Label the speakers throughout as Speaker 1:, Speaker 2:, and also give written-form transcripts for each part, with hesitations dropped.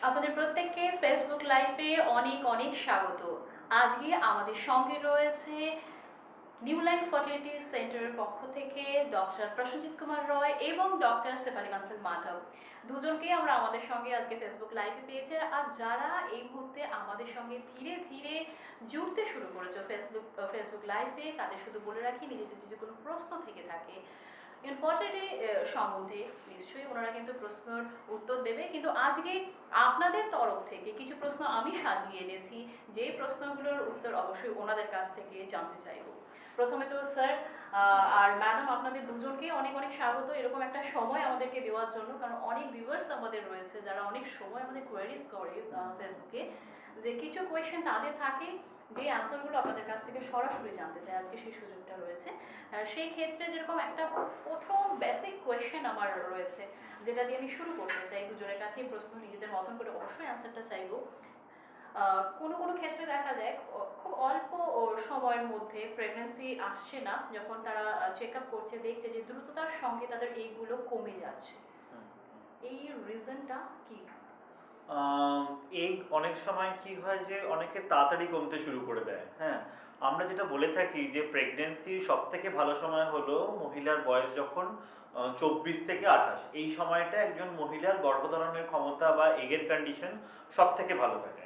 Speaker 1: আপনাদের প্রত্যেককে ফেসবুক লাইভে অনেক অনেক স্বাগত। আজকে আমাদের সঙ্গে রয়েছে নিউ লাইফ ফার্টিলিটি সেন্টারের পক্ষ থেকে ডক্টর প্রসেনজিৎ কুমার রয় এবং ডক্টর শেফালি মানসুর মাধব। দুজনকে আমরা আমাদের সঙ্গে আজকে ফেসবুক লাইভে পেয়েছি। আর যারা এই মুহূর্তে আমাদের সঙ্গে ধীরে ধীরে জুড়তে শুরু করেছে ফেসবুক লাইভে, তাদের শুধু বলে রাখি, নিজেদের যদি কোনো প্রশ্ন থেকে থাকে ইনফার্টিলিটি সম্বন্ধে, নিশ্চয়ই ওনারা কিন্তু প্রশ্নের উত্তর দেবে। কিন্তু আজকে আপনাদের তরফ থেকে কিছু প্রশ্ন আমি সাজিয়ে এনেছি, যে প্রশ্নগুলোর উত্তর অবশ্যই ওনাদের কাছ থেকে জানতে চাইব। প্রথমে তো স্যার আর ম্যাডাম, আপনাদের দুজনকে অনেক অনেক স্বাগত এরকম একটা সময় আমাদেরকে দেওয়ার জন্য। কারণ অনেক ভিউয়ার্স আমাদের রয়েছে যারা অনেক সময় আমাদের কোয়ারিজ করে ফেসবুকে, যে কিছু কোয়েশ্চেন তাদের থাকে, যে অ্যান্সারগুলো আপনাদের কাছ থেকে সরাসরি জানতে চাই। আজকে সেই সুযোগটা রয়েছে। সেই ক্ষেত্রে যেরকম একটা প্রথম বেসিক কোয়েশ্চেন আমার রয়েছে, যেটা দিয়ে আমি শুরু করতে চাই। দুজনের কাছেই প্রশ্ন, নিজেদের মতন করে অবশ্যই অ্যান্সারটা চাইবো। কোনো কোনো ক্ষেত্রে দেখা যায় খুব অল্প সময়ের মধ্যে প্রেগন্যান্সি আসছে না, যখন তারা চেক আপ করছে, দেখছে যে দ্রুততার সঙ্গে তাদের এইগুলো কমে যাচ্ছে। এই রিজনটা কি?
Speaker 2: এই অনেক সময় কি হয় যে অনেকে তাড়াতাড়ি কমতে শুরু করে দেয়। হ্যাঁ, আমরা যেটা বলে থাকি যে প্রেগনেন্সি সব থেকে ভালো সময় হলো মহিলার বয়স যখন 24 থেকে 28, এই সময়টা একজন মহিলার গর্ভধারণের ক্ষমতা বা এগের কন্ডিশন সব থেকে ভালো থাকে।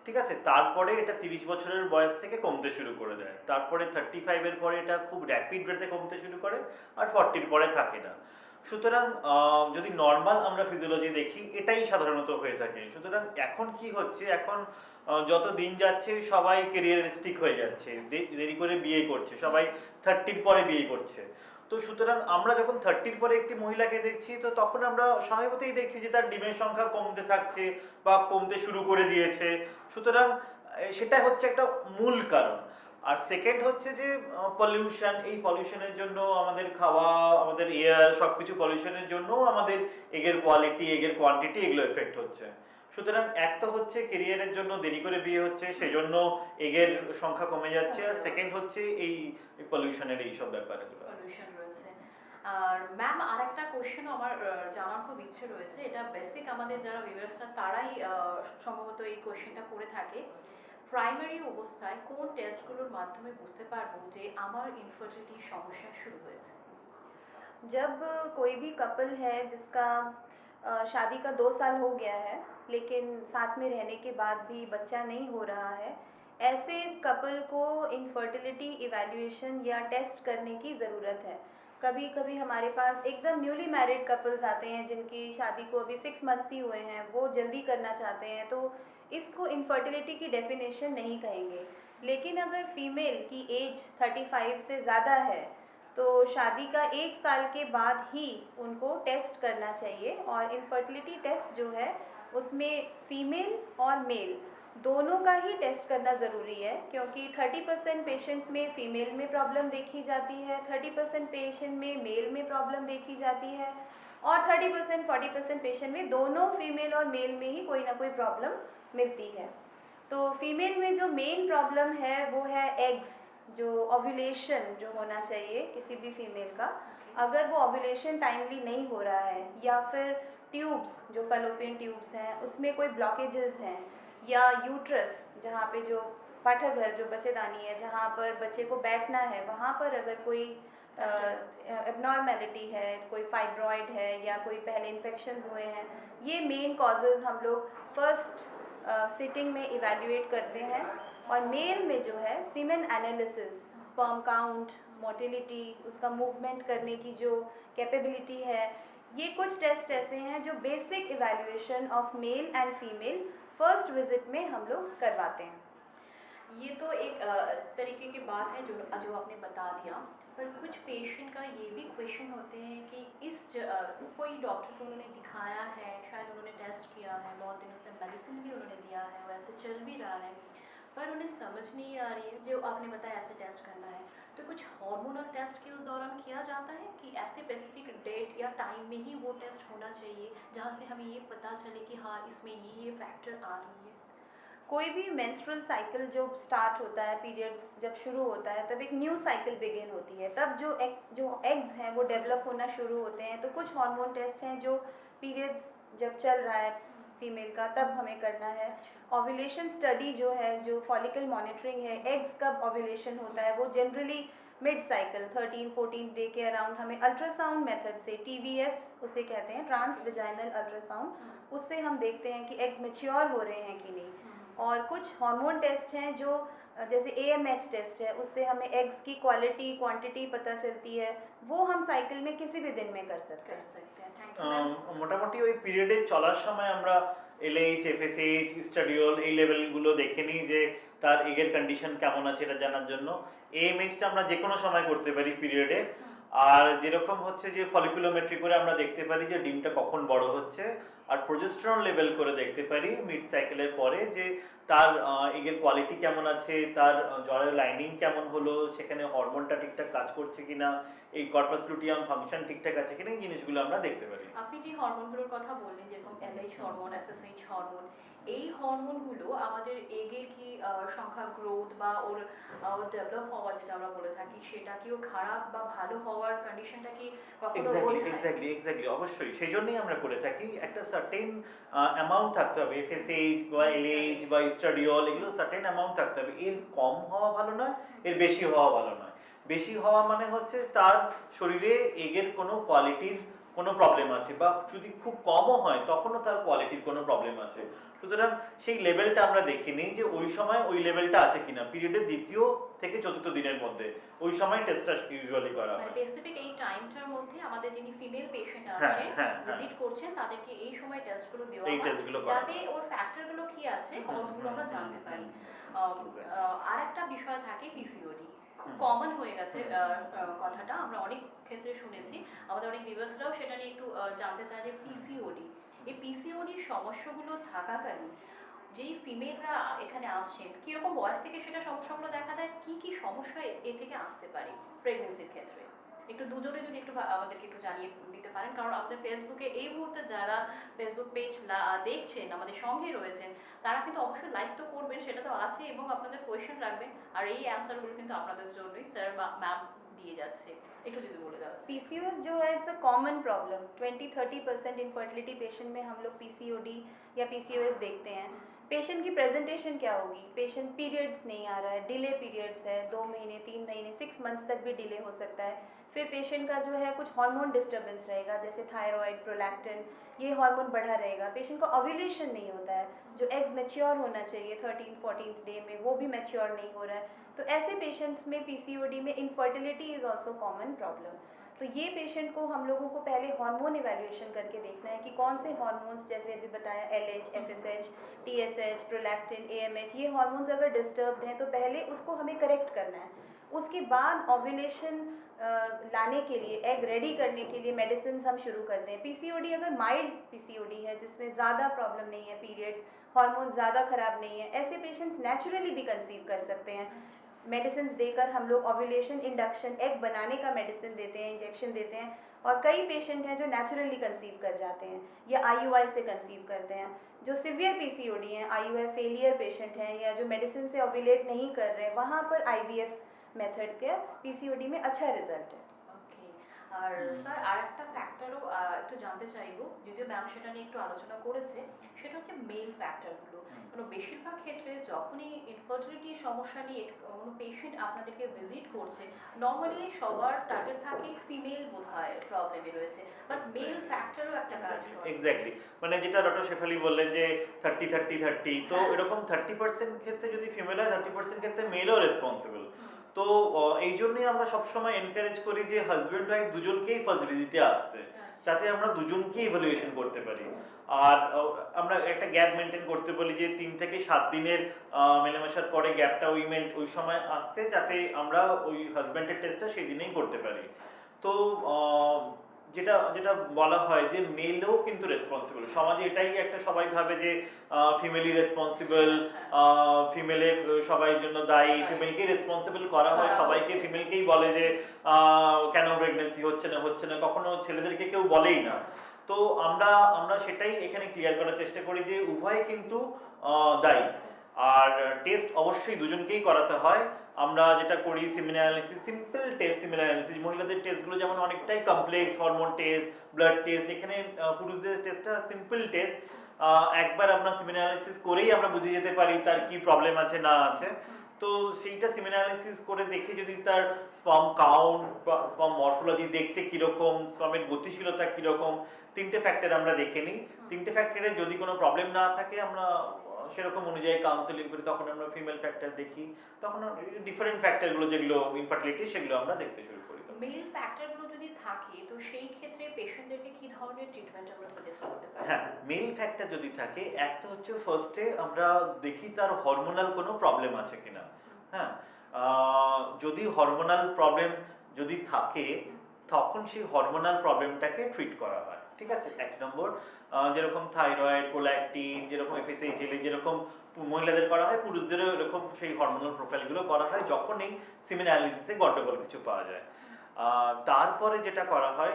Speaker 2: ঠিক আছে, তারপরে এটা 30 বছরের বয়স থেকে কমতে শুরু করে দেয়, তারপরে 35-এর পরে এটা খুব র্যাপিড রেটে কমতে শুরু করে, আর 40-র পরে থাকে না। সুতরাং যদি নর্মাল আমরা ফিজিওলজি দেখি, এটাই সাধারণত হয়ে থাকে। সুতরাং এখন কি হচ্ছে, এখন যত দিন যাচ্ছে সবাই কেরিয়ারিস্টিক হয়ে যাচ্ছে, দেরি করে বিয়ে করছে, সবাই 30-র পরে বিয়ে করছে। তো সুতরাং আমরা যখন 30-র পরে একটি মহিলাকে দেখছি, তো তখন আমরা স্বাভাবিকই দেখছি যে তার ডিমের সংখ্যা কমতে থাকছে বা কমতে শুরু করে দিয়েছে। সুতরাং সেটা হচ্ছে একটা মূল কারণ। আর সেকেন্ড হচ্ছে যে পলিউশন, এই পলিউশনের জন্য আমাদের খাওয়া, আমাদের এয়ার, সবকিছু পলিউশনের জন্য আমাদের এগের কোয়ালিটি, এগের কোয়ান্টিটি, এগুলো এফেক্ট হচ্ছে। সুতরাং এক তো হচ্ছে কেরিয়ারের জন্য দেরি করে বিয়ে হচ্ছে, সেজন্য এগের সংখ্যা কমে যাচ্ছে, আর সেকেন্ড হচ্ছে এই পলিউশনের এইসব ব্যাপারগুলো
Speaker 1: পলিউশন রয়েছে। আর ম্যাম, আরেকটা কোশ্চেনও আমার জানার খুব ইচ্ছে রয়েছে। এটা বেসিক, আমাদের যারা ভিউয়ার্সরা তারাই সম্ভবত এই কোশ্চেনটা করে থাকে। প্রাইমারি অবস্থায় কোন টেস্টগুলোর মাধ্যমে বুঝতে পারবো যে আমার ইনফার্টিলিটি সমস্যা শুরু হয়েছে?
Speaker 3: जब कोई भी कपल है जिसका शादी का 2 साल हो गया है लेकिन साथ में रहने के बाद भी बच्चा नहीं हो रहा है, ऐसे कपल को इनफर्टिलिटी इवैल्यूएशन या टेस्ट करने की ज़रूरत है। कभी कभी हमारे पास एकदम न्यूली मैरिड कपल्स आते हैं जिनकी शादी को अभी 6 मंथ्स ही हुए हैं, वो जल्दी करना चाहते हैं, तो इसको इनफर्टिलिटी की डेफिनेशन नहीं कहेंगे। लेकिन अगर फीमेल की एज 35 से ज़्यादा है तो शादी का 1 साल के बाद ही उनको टेस्ट करना चाहिए। और इनफर्टिलिटी टेस्ट जो है उसमें फीमेल और मेल दोनों का ही टेस्ट करना ज़रूरी है, क्योंकि 30% पेशेंट में फीमेल में प्रॉब्लम देखी जाती है, 30% पेशेंट में मेल में प्रॉब्लम देखी जाती है, और 30% 40% पेशेंट में दोनों फीमेल और मेल में ही कोई ना कोई प्रॉब्लम मिलती है। तो फीमेल में जो मेन प्रॉब्लम है वो है एग्स, जो ओव्यूलेशन जो होना चाहिए किसी भी फीमेल का, अगर वो ओव्यूलेशन टाइमली नहीं हो रहा है, या फिर ट्यूब्स जो फैलोपियन ट्यूब्स हैं उसमें कोई ब्लॉकेजेस हैं, या यूट्रस जहाँ पे जो पाठाघर जो बच्चेदानी है जहाँ पर बच्चे को बैठना है वहाँ पर अगर कोई एबनॉर्मेलिटी है, कोई फाइब्रॉइड है, या कोई पहले इन्फेक्शंस हुए हैं, ये मेन कॉजेज़ हम लोग फर्स्ट सिटिंग में इवैल्यूएट करते हैं। और मेल में जो है semen analysis, sperm count, motility, उसका मूवमेंट करने की जो कैपेबिलिटी है, ये कुछ टेस्ट ऐसे हैं जो basic evaluation of male and female first visit में हम लोग करवाते हैं।
Speaker 1: ये तो एक तरीके की बात है जो जो आपने बता दिया। पर कुछ पेशेंट का ये भी क्वेश्चन होते हैं कि कोई डॉक्टर को उन्होंने दिखाया है, शायद उन्होंने टेस्ट किया है, बहुत दिनों से मेडिसिन भी उन्होंने दिया है, वैसे चल भी रहा है, पर उन्हें समझ नहीं आ रही है जो आपने बताया ऐसे टेस्ट करना है। तो कुछ हार्मोनल टेस्ट की उस दौरान किया जाता है कि ऐसे स्पेसिफिक डेट या टाइम में ही वो टेस्ट होना चाहिए, जहाँ से हमें ये पता चले कि हाँ इसमें ये फैक्टर आ रही है?
Speaker 3: कोई भी मेंस्ट्रुअल साइकिल जो स्टार्ट होता है, पीरियड्स जब शुरू होता है, तब एक न्यू साइकिल बिगिन होती है, तब जो एग्स हैं वो डेवलप होना शुरू होते हैं। तो कुछ हार्मोन टेस्ट हैं जो पीरियड्स जब चल रहा है, फीमेल का, तब हमें करना है। ओव्यूलेशन स्टडी जो है, जो फॉलिकल मॉनिटरिंग है, एग्स कब ओव्यूलेशन होता है, वो जनरली मिड साइकिल 13-14 डे के अराउंड हमें अल्ट्रासाउंड मेथड से, TVS उसे कहते हैं, ट्रांस वेजाइनल अल्ट्रासाउंड, उससे हम देखते हैं कि एग्स मैच्योर हो रहे हैं कि नहीं। और कुछ हार्मोन टेस्ट हैं जो जैसे AMH टेस्ट है, उससे हमें एग्स की क्वालिटी क्वांटिटी पता चलती है, वो हम साइकिल में किसी भी दिन में कर सकते हैं।
Speaker 1: Thank you ma'am.
Speaker 2: মোটামুটি ওই পিরিয়ডে চলার সময় আমরা LH, FSH, ইস্টাডিওল এই লেভেলগুলো দেখে নিই যে তার এগের কন্ডিশন কেমন আছে এটা জানার জন্য। AMH টা আমরা যে কোনো সময় করতে পারি পিরিয়ডে। আর যেরকম হচ্ছে যে ফলিকুলোমেট্রি করে আমরা দেখতে পারি যে ডিমটা কখন বড় হচ্ছে, আর প্রোজেস্টেরন লেভেল করে দেখতে পারি মিড সাইকেলের পরে যে তার এগের কোয়ালিটি কেমন আছে, তার জলের লাইনিং কেমন হলো, সেখানে হরমোনটা ঠিকঠাক কাজ করছে কিনা, এই কর্পাস লুটিয়াম ফাংশন ঠিকঠাক আছে কিনা, এই জিনিসগুলো আমরা দেখতে পারি।
Speaker 1: আপনি যে হরমোনগুলোর কথা বললেন, যেরকম LH হরমোন, FSH হরমোন, এই হরমোনগুলো আমাদের এগের কি সংখ্যা গ্রোথ বা ওর ডেভেলপ হওয়া যেটা আমরা বলে থাকি, সেটা কি ও খারাপ বা ভালো হওয়ার কন্ডিশনটা কি কখনো বোঝায়?
Speaker 2: এক্স্যাক্টলি অবশ্যই সেই জন্যই আমরা করে থাকি। একটা সার্টেন অ্যামাউন্ট থাকতে হবে, FSH বা LH বা ইস্টাডিওল, এগুলো সার্টেন অ্যামাউন্ট থাকতে হবে। এর কম হওয়া ভালো নয়, এর বেশি হওয়া ভালো নয়। বেশি হওয়া মানে হচ্ছে তার শরীরে এগের কোনো কোয়ালিটির কোনো প্রবলেম আছে, বা যদি খুব কমও হয় তখনও তার কোয়ালিটির কোনো প্রবলেম আছে। সুতরাং সেই লেভেলটা আমরা দেখে নিই যে ওই সময় ওই লেভেলটা আছে কিনা পিরিয়ডের 2য় থেকে 4র্থ দিনের মধ্যে, ওই সময় টেস্টটা ইউজুয়ালি করা
Speaker 1: মানে
Speaker 2: হয়।
Speaker 1: স্পেসিফিক এই টাইমটার মধ্যে আমাদের যিনি ফিমেল পেশেন্ট
Speaker 2: হ্যাঁ,
Speaker 1: আসছেন,
Speaker 2: হ্যাঁ,
Speaker 1: ভিজিট করছেন, তাদেরকে এই সময় টেস্টগুলো দেওয়া
Speaker 2: এই
Speaker 1: হয়
Speaker 2: টেস্টগুলো করা
Speaker 1: যাতে
Speaker 2: হয়।
Speaker 1: ওর ফ্যাক্টরগুলো কি আছে, কজগুলো আমরা জানতে পারি।
Speaker 2: Exactly.
Speaker 1: আর একটা বিষয় থাকে PCOD, খুব
Speaker 2: হুম।
Speaker 1: কমন হয়ে গেছে কথাটা, আমরা অনেক ক্ষেত্রে শুনেছি, আমাদের অনেক ভিউয়ার্সরাও সেটা নিয়ে একটু জানতে চায় যে PCOD, এই PCOD সমস্যাগুলো থাকাকালীন যেই ফিমেলরা এখানে আসছেন, কিরকম বয়স থেকে সেটা সমস্যাগুলো দেখা দেয়, কি কি সমস্যা এ থেকে আসতে পারে প্রেগনেন্সির ক্ষেত্রে? একটু দুজনে যদি একটু আমাদেরকে একটু জানিয়ে দিতে পারেন, কারণ আমাদের ফেসবুকে এই মুহূর্তে যারা ফেসবুক পেজ দেখছেন, আমাদের সঙ্গে রয়েছেন, তারা কিন্তু অবশ্যই লাইক তো করবেন, সেটা তো আছে, এবং আপনাদের কোয়েশ্চেন রাখবেন, আর এই অ্যান্সারগুলো কিন্তু আপনাদের জন্যই স্যার বা ম্যাম দিয়ে যাচ্ছে। একটু যদি বলে দেওয়া যায়।
Speaker 3: PCOS जो है it's a common problem, 20-30% infertility patient में हम लोग PCOD या PCOS देखते हैं। पेशेंट की प्रेजेंटेशन क्या होगी, पेशेंट पीरियड्स नहीं आ रहा है, डिले पीरियड्स है, 2 महीने 3 महीने 6 मंथ्स तक भी डिले हो सकता है। फिर पेशेंट का जो है कुछ हार्मोन डिस्टर्बेंस रहेगा, जैसे थायराइड, प्रोलैक्टिन, ये हार्मोन बढ़ा रहेगा। पेशेंट का ओव्यूलेशन नहीं होता है, जो एग्स मैच्योर होना चाहिए 13-14 डे में, वो भी मैच्योर नहीं हो रहा है। तो ऐसे पेशेंट्स में PCOD में infertility is also common problem. तो ये पेशेंट को हम लोगों को पहले हार्मोन इवैल्यूएशन करके देखना है कि कौन से हार्मोन्स, जैसे अभी बताया LH, FSH, TSH, prolactin, AMH, ये हार्मोन्स अगर डिस्टर्ब्ड हैं तो पहले उसको हमें करेक्ट करना है। उसके बाद ओव्यूलेशन लाने के लिए, एग रेडी करने के लिए मेडिसिन हम शुरू करते हैं। PCOD अगर माइल्ड PCOD है जिसमें ज़्यादा प्रॉब्लम नहीं है, पीरियड्स, हार्मोन ज़्यादा ख़राब नहीं है, ऐसे पेशेंट्स नेचुरली भी कंसीव कर सकते हैं। मेडिसिन देकर हम लोग ओव्यूलेशन इंडक्शन, एग बनाने का मेडिसिन देते हैं, इंजेक्शन देते हैं, और कई पेशेंट हैं जो नेचुरली कंसीव कर जाते हैं या IUI से कंसीव करते हैं। जो सिवियर PCOD हैं, IUI फेलियर पेशेंट हैं, या जो मेडिसिन से ओव्यूलेट नहीं कर रहे हैं, वहाँ पर IVF मेथड के PCOD में अच्छा रिजल्ट है।
Speaker 1: ওকে। আর স্যার আরেকটা ফ্যাক্টরও একটু জানতে চাইবো, যদিও ম্যাম সেটা নিয়ে একটু আলোচনা করেছে, সেটা হচ্ছে মেল ফ্যাক্টরগুলো। কারণ বেশিরভাগ ক্ষেত্রে যখনই ইনফার্টিলিটির সমস্যা নিয়ে কোনো পেশেন্ট আপনাদেরকে ভিজিট করছে, নর্মালি সবার টার্গেট থাকে ফিমেল বোধহয় প্রবলেমে রয়েছে, বাট মেল ফ্যাক্টরও একটা কাজ করে।
Speaker 2: এক্স্যাক্টলি, মানে যেটা ডক্টর শেফালি বললেন যে 30-30-30, তো
Speaker 1: হ্যাঁ।
Speaker 2: এরকম 30% ক্ষেত্রে যদি ফিমেল হয়, 30% ক্ষেত্রে মেলও রেসপন্সিবল। তো এই জন্যই আমরা সবসময় এনকারেজ করি যে হাজবেন্ড ওয়াইফ দুজনকেই ফার্স্ট ভিজিটে আসতে, যাতে আমরা দুজনকেই ইভালুয়েশন করতে পারি। আর আমরা একটা গ্যাপ মেনটেন করতে বলি যে 3 থেকে 7 দিনের মেলামেশার পরে গ্যাপটা ওই সময় আসতে, যাতে আমরা ওই হাজবেন্ডের টেস্টটা সেই দিনেই করতে পারি। তো যেটা যেটা বলা হয় যে মেলও কিন্তু রেসপন্সিবল, সমাজে এটাই একটা সবাই ভাবে যে ফিমেলই রেসপন্সিবল, ফিমেলের সবাই জন্য দায়ী, ফিমেলকেই রেসপন্সিবল করা হয়, সবাইকে ফিমেলকেই বলে যে কেন প্রেগন্যান্সি হচ্ছে না, কখনো ছেলেদেরকে কেউ বলেই না। তো আমরা সেটাই এখানে ক্লিয়ার করার চেষ্টা করি যে উভয় কিন্তু দায়ী। আর টেস্ট অবশ্যই দুজনকেই করাতে হয়। আমরা যেটা করি সিমেন অ্যানালিসিস, সিম্পল টেস্ট সিমেন অ্যানালিসিস। মহিলাদের টেস্টগুলো যেমন অনেকটাই complex, hormone test, blood test, এখানে পুরুষদের টেস্টটা সিম্পল টেস্ট। একবার আমরা সিমেন অ্যানালিসিস করেই আমরা বুঝে যেতে পারি তার কি প্রবলেম আছে না আছে। তো সেইটা সিমেন অ্যানালিসিস করে দেখে যদি তার স্পার্ম কাউন্ট, স্পার্ম মরফোলজি দেখতে কিরকম, স্পার্মের গতিশীলতা কিরকম, তিনটে ফ্যাক্টর আমরা দেখে নিই। তিনটে ফ্যাক্টরে যদি কোনো প্রবলেম না থাকে আমরা সেরকম অনুযায়ী কাউন্সেলিং করি। তখন আমরা ফিমেল ফ্যাক্টর দেখি, তখন ডিফারেন্ট ফ্যাক্টরগুলো যেগুলো ইনফার্টিলিটি সেগুলো আমরা দেখতে শুরু করি।
Speaker 1: মেল ফ্যাক্টরগুলো যদি থাকে তো সেই ক্ষেত্রে পেশেন্টদেরকে কি ধরনের ট্রিটমেন্ট আমরা সাজেস্ট করতে পারি?
Speaker 2: হ্যাঁ, মেল ফ্যাক্টর যদি থাকে, একটা হচ্ছে ফার্স্টে আমরা দেখি তার হরমোনাল কোনো প্রবলেম আছে কিনা। হ্যাঁ, যদি হরমোনাল প্রবলেম যদি থাকে তখন সেই হরমোনাল প্রবলেমটাকে ট্রিট করা হয়। ঠিক আছে, এক নম্বর। যেরকম থাইরয়েড, প্রোল্যাকটিন, যেরকম এফএসএইচএল, যেরকম মহিলাদের করা হয়, পুরুষদেরও এরকম সেই হরমোনাল প্রোফাইলগুলো করা হয় যখন এই সিমেন অ্যানালিসিসে গন্ডগোল কিছু পাওয়া যায়। তারপরে যেটা করা হয়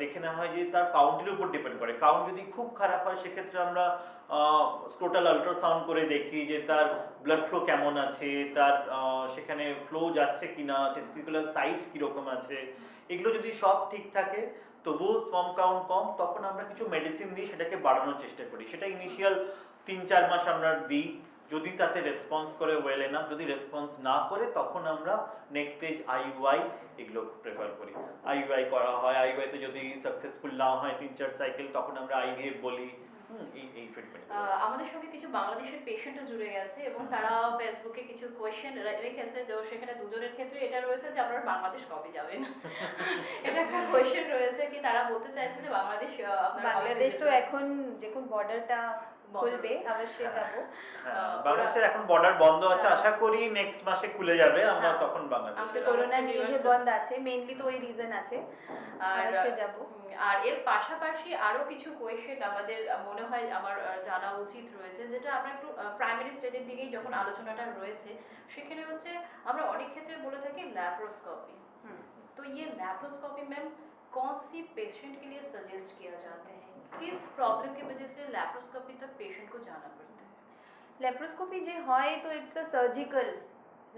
Speaker 2: দেখে নেওয়া হয় যে তার কাউন্টের উপর ডিপেন্ড করে। কাউন্ট যদি খুব খারাপ হয় সেক্ষেত্রে আমরা স্ক্রোটাল আল্ট্রাসাউন্ড করে দেখি যে তার ব্লাড ফ্লো কেমন আছে, তার সেখানে ফ্লো যাচ্ছে কিনা, টেস্টিকুলার সাইজ কীরকম আছে। এগুলো যদি সব ঠিক থাকে তবুও স্পার্ম কাউন্ট কম, তখন আমরা কিছু মেডিসিন দিয়ে সেটাকে বাড়ানোর চেষ্টা করি। সেটা ইনিশিয়াল 3-4 মাস আমরা দিই। যদি তাতে রেসপন্স করে ওয়েল এনাফ, যদি রেসপন্স না করে তখন আমরা নেক্সট স্টেজ আইইউআই এগুলো প্রেফার করি। আইইউআই করা হয়। আইইউআইতে যদি সাকসেসফুল না হয় 3-4 সাইকেল, তখন আমরা আইভিএফ বলি। এই ট্রিটমেন্ট।
Speaker 1: আমাদের সঙ্গে কিছু বাংলাদেশের পেশেন্টও জুড়ে গেছে এবং তারা ফেসবুকে কিছু কোয়েশ্চেন রেখেছে, যে সেখানে দুজনের ক্ষেত্রে এটা রয়েছে যে আপনারা বাংলাদেশ কবে যাবেন। এটা একটা কোয়েশ্চেন রয়েছে কি তারা বলতে চাইছে যে বাংলাদেশ আপনারা কবে
Speaker 3: বাংলাদেশ তো
Speaker 1: visit
Speaker 3: এখন যখন বর্ডারটা খুলবে অবশ্যই যাব।
Speaker 2: বাংলাদেশের এখন বর্ডার বন্ধ আছে,
Speaker 3: হ্যাঁ।
Speaker 2: আশা করি নেক্সট মাসে খুলে যাবে, আমরা
Speaker 3: হ্যাঁ।
Speaker 2: তখন বাংলাদেশে
Speaker 1: আমাদের
Speaker 2: যাবো।
Speaker 3: করোনা নিয়ে যে
Speaker 1: Universal-
Speaker 3: বন্ধ আছে, মেইনলি তো ওই রিজন আছে,
Speaker 1: আর
Speaker 3: অবশ্যই যাব।
Speaker 1: আর এর পাশাপাশি আরো কিছু কোয়েশ্চেন আমাদের মনে হয় আমার জানা উচিত রয়েছে, যেটা আমরা একটু প্রাইমারি স্টেজের দিকেই যখন আলোচনাটা রয়েছে, সেখানে হচ্ছে আমরা অনেক ক্ষেত্রে বলে থাকি ল্যাপ্রোস্कोपी। तो ये लैप्रोस्कोपी मैम कौन सी पेशेंट के लिए सजेस्ट किया जाते हैं? किस प्रॉब्लम की वजह से लैप्रोस्कोपी तक पेशेंट को जाना पड़ता है?
Speaker 3: ল্যাপ্রোস্কোপি যে হয় তো it's a surgical,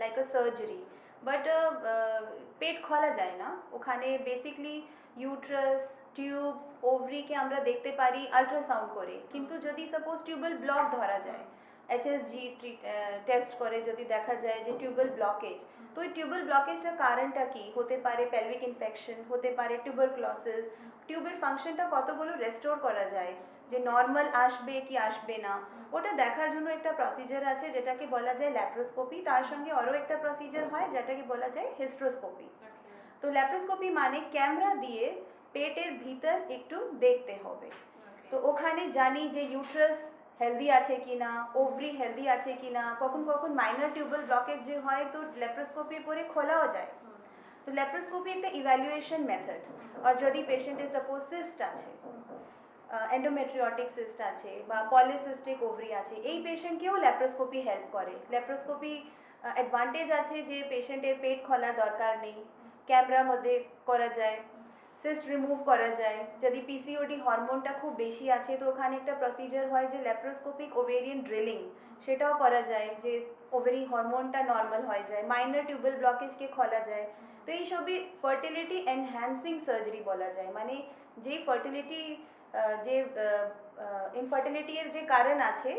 Speaker 3: like a surgery, but পেট খোলা যায় না। ওখানে বেসিকলি ইউট্রাস, টিউবস, ওভারিকে আমরা দেখতে পারি আল্ট্রাসাউন্ড করে। কিন্তু যদি সাপোজ টিউবাল ব্লক ধরা যায়, এইচএসজি টেস্ট করে যদি দেখা যায় যে টিউবাল ব্লকেজ, তো ওই টিউবাল ব্লকেজটার কারণটা কি হতে পারে? পেলভিক ইনফেকশন হতে পারে, টিউবারক্লোসিস, টিউবের ফাংশনটা কতগুলো রেস্টোর করা যায়, যে নর্মাল আসবে কি আসবে না, ওটা দেখার জন্য একটা প্রসিজার আছে যেটাকে বলা যায় ল্যাপ্রোস্কোপি। তার সঙ্গে আরও একটা প্রসিজার হয় যেটাকে বলা যায় হিস্ট্রোস্কোপি। তো ল্যাপ্রোস্কোপি মানে ক্যামেরা দিয়ে পেটের ভিতর একটু দেখতে হবে। তো ওখানে জানি যে ইউট্রাস হেলদি আছে কিনা, ওভারি হেলদি আছে কিনা, কখন কখন মাইনর টিউবাল ব্লকেজ যে হয় তো ল্যাপ্রোস্কোপি পরে খোলাও যায়। তো ল্যাপ্রোস্কোপি একটা ইভ্যালুয়েশন মেথড। আর যদি পেশেন্টের সাপোজ সিস্ট আছে, এন্ডোমেট্রিওটিক সিস্ট আছে বা পলিসিস্টিক ওভারি আছে, এই পেশেন্টকেও ল্যাপ্রোস্কোপি হেল্প করে। ল্যাপ্রোস্কোপি অ্যাডভান্টেজ আছে যে পেশেন্টের পেট খোলার দরকার নেই, ক্যামেরার মধ্যে করা যায়, সিস্ট রিমুভ করা যায়। যদি পিসিওডি হরমোনটা খুব বেশি আছে তো ওখানে একটা প্রসিজার হয় যে ল্যাপ্রোস্কোপিক ওভেরিয়ান ড্রিলিং, সেটাও করা যায় যে ওভারি হরমোনটা নর্মাল হয়ে যায়, মাইনর টিউবাল ব্লকেজকে খোলা যায়। তো এই সবই ফার্টিলিটি এনহ্যান্সিং সার্জারি বলা যায়। মানে যেই ফার্টিলিটি যে ইনফার্টিলিটির যে কারণ আছে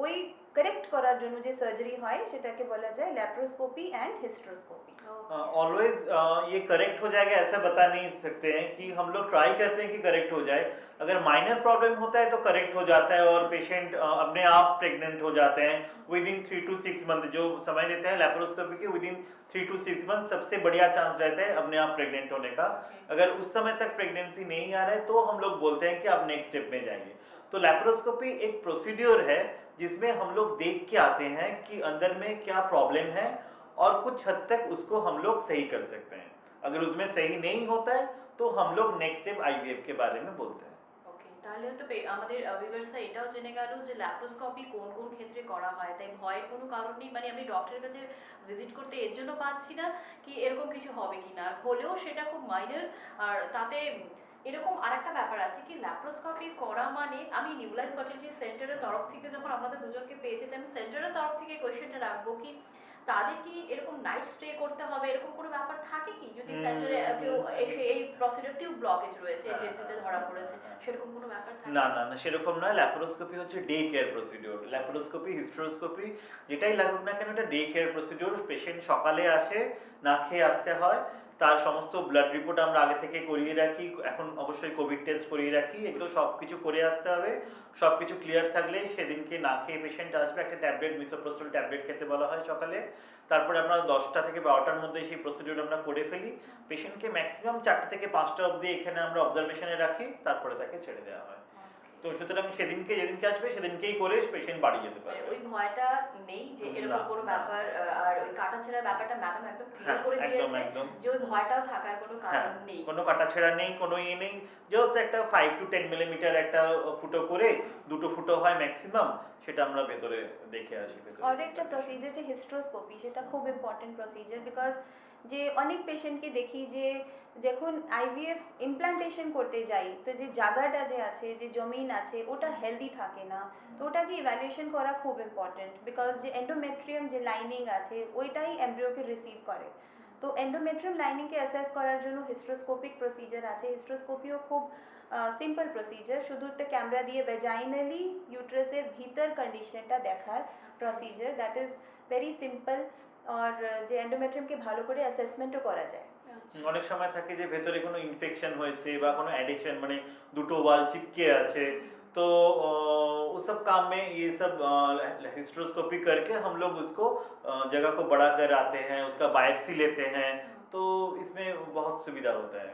Speaker 3: ওই কারেক্ট করার জন্য যে সার্জারি হয় সেটাকে বলা যায় ল্যাপ্রোস্কোপি एंड हिस्ट्रोस्कोपी।
Speaker 2: ऑलवेज ये करेक्ट हो जाएगा ऐसा बता नहीं सकते हैं कि हम लोग ट्राई करते हैं कि करेक्ट हो जाए। अगर माइनर प्रॉब्लम होता है तो करेक्ट हो जाता है और पेशेंट अपने आप प्रेग्नेंट हो जाते हैं विद इन 3 to 6 मंथ। जो समय देते हैं लैप्रोस्कोपी के, विद इन 3 to 6 मंथ सबसे बढ़िया चांस रहता है अपने आप प्रेग्नेंट होने का। अगर उस समय तक प्रेगनेंसी नहीं आ रहा है तो हम लोग बोलते हैं कि आप नेक्स्ट स्टेप में जाइए। तो लैप्रोस्कोपी एक प्रोसीड्योर है जिसमें हम लोग देख के आते हैं कि अंदर में क्या प्रॉब्लम है और कुछ हद तक उसको हम लोग सही कर सकते हैं। अगर उसमें सही नहीं होता है तो हम लोग नेक्स्ट स्टेप आईवीएफ के बारे में बोलते हैं।
Speaker 1: ওকে, তাহলে তো আমাদের ভিউয়ার্সরা এটাও জেনে গেল যে ল্যাপ্রোস্কোপি কোন কোন ক্ষেত্রে করা হয়। তাই ভয়ের কোনো কারণ নেই, মানে আমি ডক্টরের কাছে ভিজিট করতে এর জন্য পাচ্ছি না কি এরকম কিছু হবে কিনা, আর হলেও সেটা খুব মাইনর, আর তাতে এরকম আরেকটা ব্যাপার আছে কি, ল্যাপ্রোস্কোপি করা মানে, আমি নিউ লাইফ ফার্টিলিটি সেন্টারের তরফ থেকে যখন আপনাদের দুজনকে পেয়েছি, তো আমি সেন্টারের তরফ থেকে কোয়েশ্চেনটা রাখবো কি তাদের কি এরকম নাইট স্টে করতে হবে, এরকম কোনো ব্যাপার থাকে কি যদি সেন্টারে কেউ এসে এই প্রসিডিউর টিউব ব্লকেজ রয়েছে যেতে ধরা পড়েছে, সেরকম কোনো ব্যাপার থাকে?
Speaker 2: না না না, সেরকম নয়। ল্যাপারোস্কোপি হচ্ছে day care procedure. Laparoscopy, hysteroscopy যেটাই লাগুক না কেন, এটা ডে কেয়ার প্রসিডিওর। পেশেন্ট সকালে আসে, না খেয়ে আসতে হয়, তার সমস্ত ব্লাড রিপোর্ট আমরা আগে থেকে করিয়ে রাখি, এখন অবশ্যই কোভিড টেস্ট করিয়ে রাখি, এগুলো সব কিছু করে আসতে হবে। সব কিছু ক্লিয়ার থাকলে সেদিনকে না খেয়ে পেশেন্ট আসবে, একটা ট্যাবলেট, মিসোপ্রোস্টল ট্যাবলেট খেতে বলা হয় সকালে। তারপরে আমরা 10টা থেকে 12টার মধ্যে সেই প্রসিডিওর আমরা করে ফেলি। পেশেন্টকে ম্যাক্সিমাম 4টে থেকে 5টা অবধি এখানে আমরা অবজারভেশনে রাখি, তারপরে তাকে ছেড়ে দেওয়া হয়। তো সুতরাং সেদিনকে যেদিনকে আসবে সেদিনকেই করে পেশেন্ট বাড়ি যেতে পারে।
Speaker 1: ওই ভয়টা নেই যে এরকম
Speaker 2: না,
Speaker 1: কোনো
Speaker 2: না।
Speaker 1: ব্যাপার, আর ওই কাটাছেঁড়ার ব্যাপারটা ম্যাডাম একদম ক্লিয়ার করে
Speaker 2: একদম
Speaker 1: দিয়েছে
Speaker 2: একদম।
Speaker 1: যে ওই ভয়টাও থাকার কোনো
Speaker 2: হ্যাঁ,
Speaker 1: কারণ নেই।
Speaker 2: কোনো কাটাছেঁড়া নেই, কোনো ইয়ে নেই। জাস্ট একটা 5 to 10 মিলিমিটার একটা ফুটো করে, দুটো ফুটো হয় ম্যাক্সিমাম, সেটা আমরা ভেতরে দেখে আসি।
Speaker 3: और একটা প্রসিজার যে হিস্ট্রোস্কোপি, সেটা খুব ইম্পর্টেন্ট প্রসিজার, বিকজ যে অনেক পেশেন্টকে দেখি যে যখন আইভিএফ ইমপ্লান্টেশন করতে যাই, তো যে জায়গাটা যে আছে, যে জমিন আছে, ওটা হেলদি থাকে না, তো ওটাকে ইভ্যালুয়েশন করা খুব ইম্পর্টেন্ট, বিকজ যে এন্ডোমেট্রিয়াম যে লাইনিং আছে ওইটাই এমব্রিওকে রিসিভ করে। তো এন্ডোমেট্রিয়াম লাইনিংকে অ্যাসেস করার জন্য হিস্ট্রোস্কোপিক প্রসিজার আছে। হিস্ট্রোস্কোপিও খুব সিম্পল প্রসিজার, শুধু একটা ক্যামেরা দিয়ে ভ্যাজাইনালি ইউট্রাসের ভিতর কন্ডিশনটা দেখার procedure, that is very simple. আর যে এন্ডোমেট্রিয়ামকে ভালো করে অ্যাসেসমেন্টও করা যায়।
Speaker 2: অনেক সময় থাকে যে ভেতরে কোনো ইনফেকশন হয়েছে বা কোনো एडिशन, মানে দুটো ওয়াল চিপকে আছে, तो उस सब काम में ये सब हिस्ट्रोस्कोपी करके हम लोग उसको जगह को बड़ा कर आते हैं, उसका बायोप्सी लेते हैं, तो इसमें बहुत सुविधा होता है,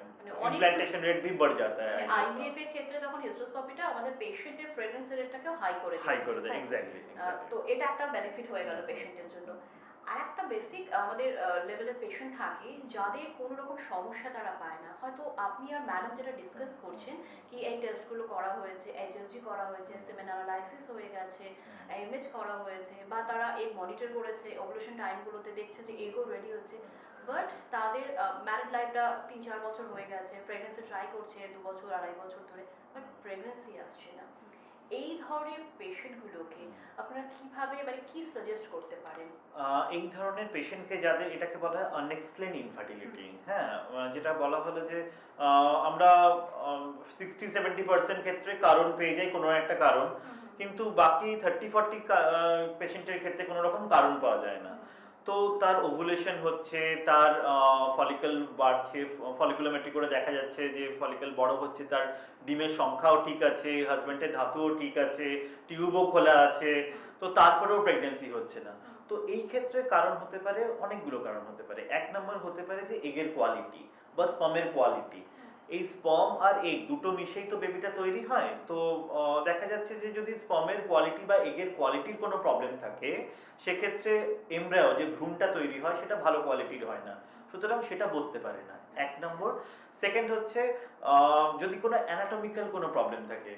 Speaker 2: इम्प्लांटेशन रेट भी बढ़ जाता है।
Speaker 1: আইভিএফ এর ক্ষেত্রে তখন হিস্ট্রোস্কোপিটা আমাদের পেশেন্টের প্রেগন্যান্সি রেটটাকে হাই করে
Speaker 2: হাই
Speaker 1: দিয়েছে।
Speaker 2: করে দেয়, এক্স্যাক্টলি।
Speaker 1: তো এটা একটা বেনিফিট হয়ে গেল পেশেন্টের জন্য। আর একটা বেসিক আমাদের লেভেলের পেশেন্ট থাকে যাদের কোনো রকম সমস্যা তারা পায় না, হয়তো আপনি আর ম্যাডাম যেটা ডিসকাস করছেন কি এই টেস্টগুলো করা হয়েছে, এইচএসজি করা হয়েছে, সেমেন অ্যানালাইসিস হয়ে গেছে, এমএইচ করা হয়েছে, বা তারা এগ মনিটর করেছে, ওভুলেশন টাইমগুলোতে দেখছে যে এগও রেডি হচ্ছে, বাট তাদের ম্যারিড লাইফটা 3-4 বছর হয়ে গেছে, প্রেগনেন্সি ট্রাই করছে 2 বছর 2.5 বছর ধরে, বাট প্রেগনেন্সি আসছে না। এই ধরনের পেশেন্টগুলোকে আপনারা কিভাবে, মানে কি সাজেস্ট করতে পারেন?
Speaker 2: এই ধরনের পেশেন্টকে, যাদের এটাকে বলা হয় আনএক্সপ্লেইন ইনফার্টিলিটি, হ্যাঁ, যেটা বলা হলো যে আমরা 60-70% ক্ষেত্রে কারণ পেয়ে যাই, কোনো একটা কারণ, কিন্তু বাকি 30-40 পেশেন্টের ক্ষেত্রে কোনো রকম কারণ পাওয়া যায় না। তো তার ওভুলেশন হচ্ছে, তার ফলিকল বাড়ছে, ফলিকুলোমেট্রি করে দেখা যাচ্ছে যে ফলিকল বড় হচ্ছে, তার ডিমের সংখ্যাও ঠিক আছে, হাজবেন্ডের ধাতুও ঠিক আছে, টিউবও খোলা আছে, তো তারপরেও প্রেগন্যান্সি হচ্ছে না। তো এই ক্ষেত্রে কারণ হতে পারে, অনেকগুলো কারণ হতে পারে। 1 নম্বর হতে পারে যে এগের কোয়ালিটি বা স্পার্মের কোয়ালিটি। এই স্পার্ম আর এগ দুটো মিশেই তো বেবিটা তৈরি হয়। তো দেখা যাচ্ছে যে যদি স্পার্মের কোয়ালিটি বা এগের কোয়ালিটির কোনো প্রবলেম থাকে, সেক্ষেত্রে এমব্রায়ো যে ভ্রূণটা তৈরি হয় সেটা ভালো কোয়ালিটির হয় না, সুতরাং সেটা বসতে পারে না, 1 নম্বর। সেকেন্ড হচ্ছে যদি কোনো অ্যানাটমিক্যাল কোনো প্রবলেম থাকে,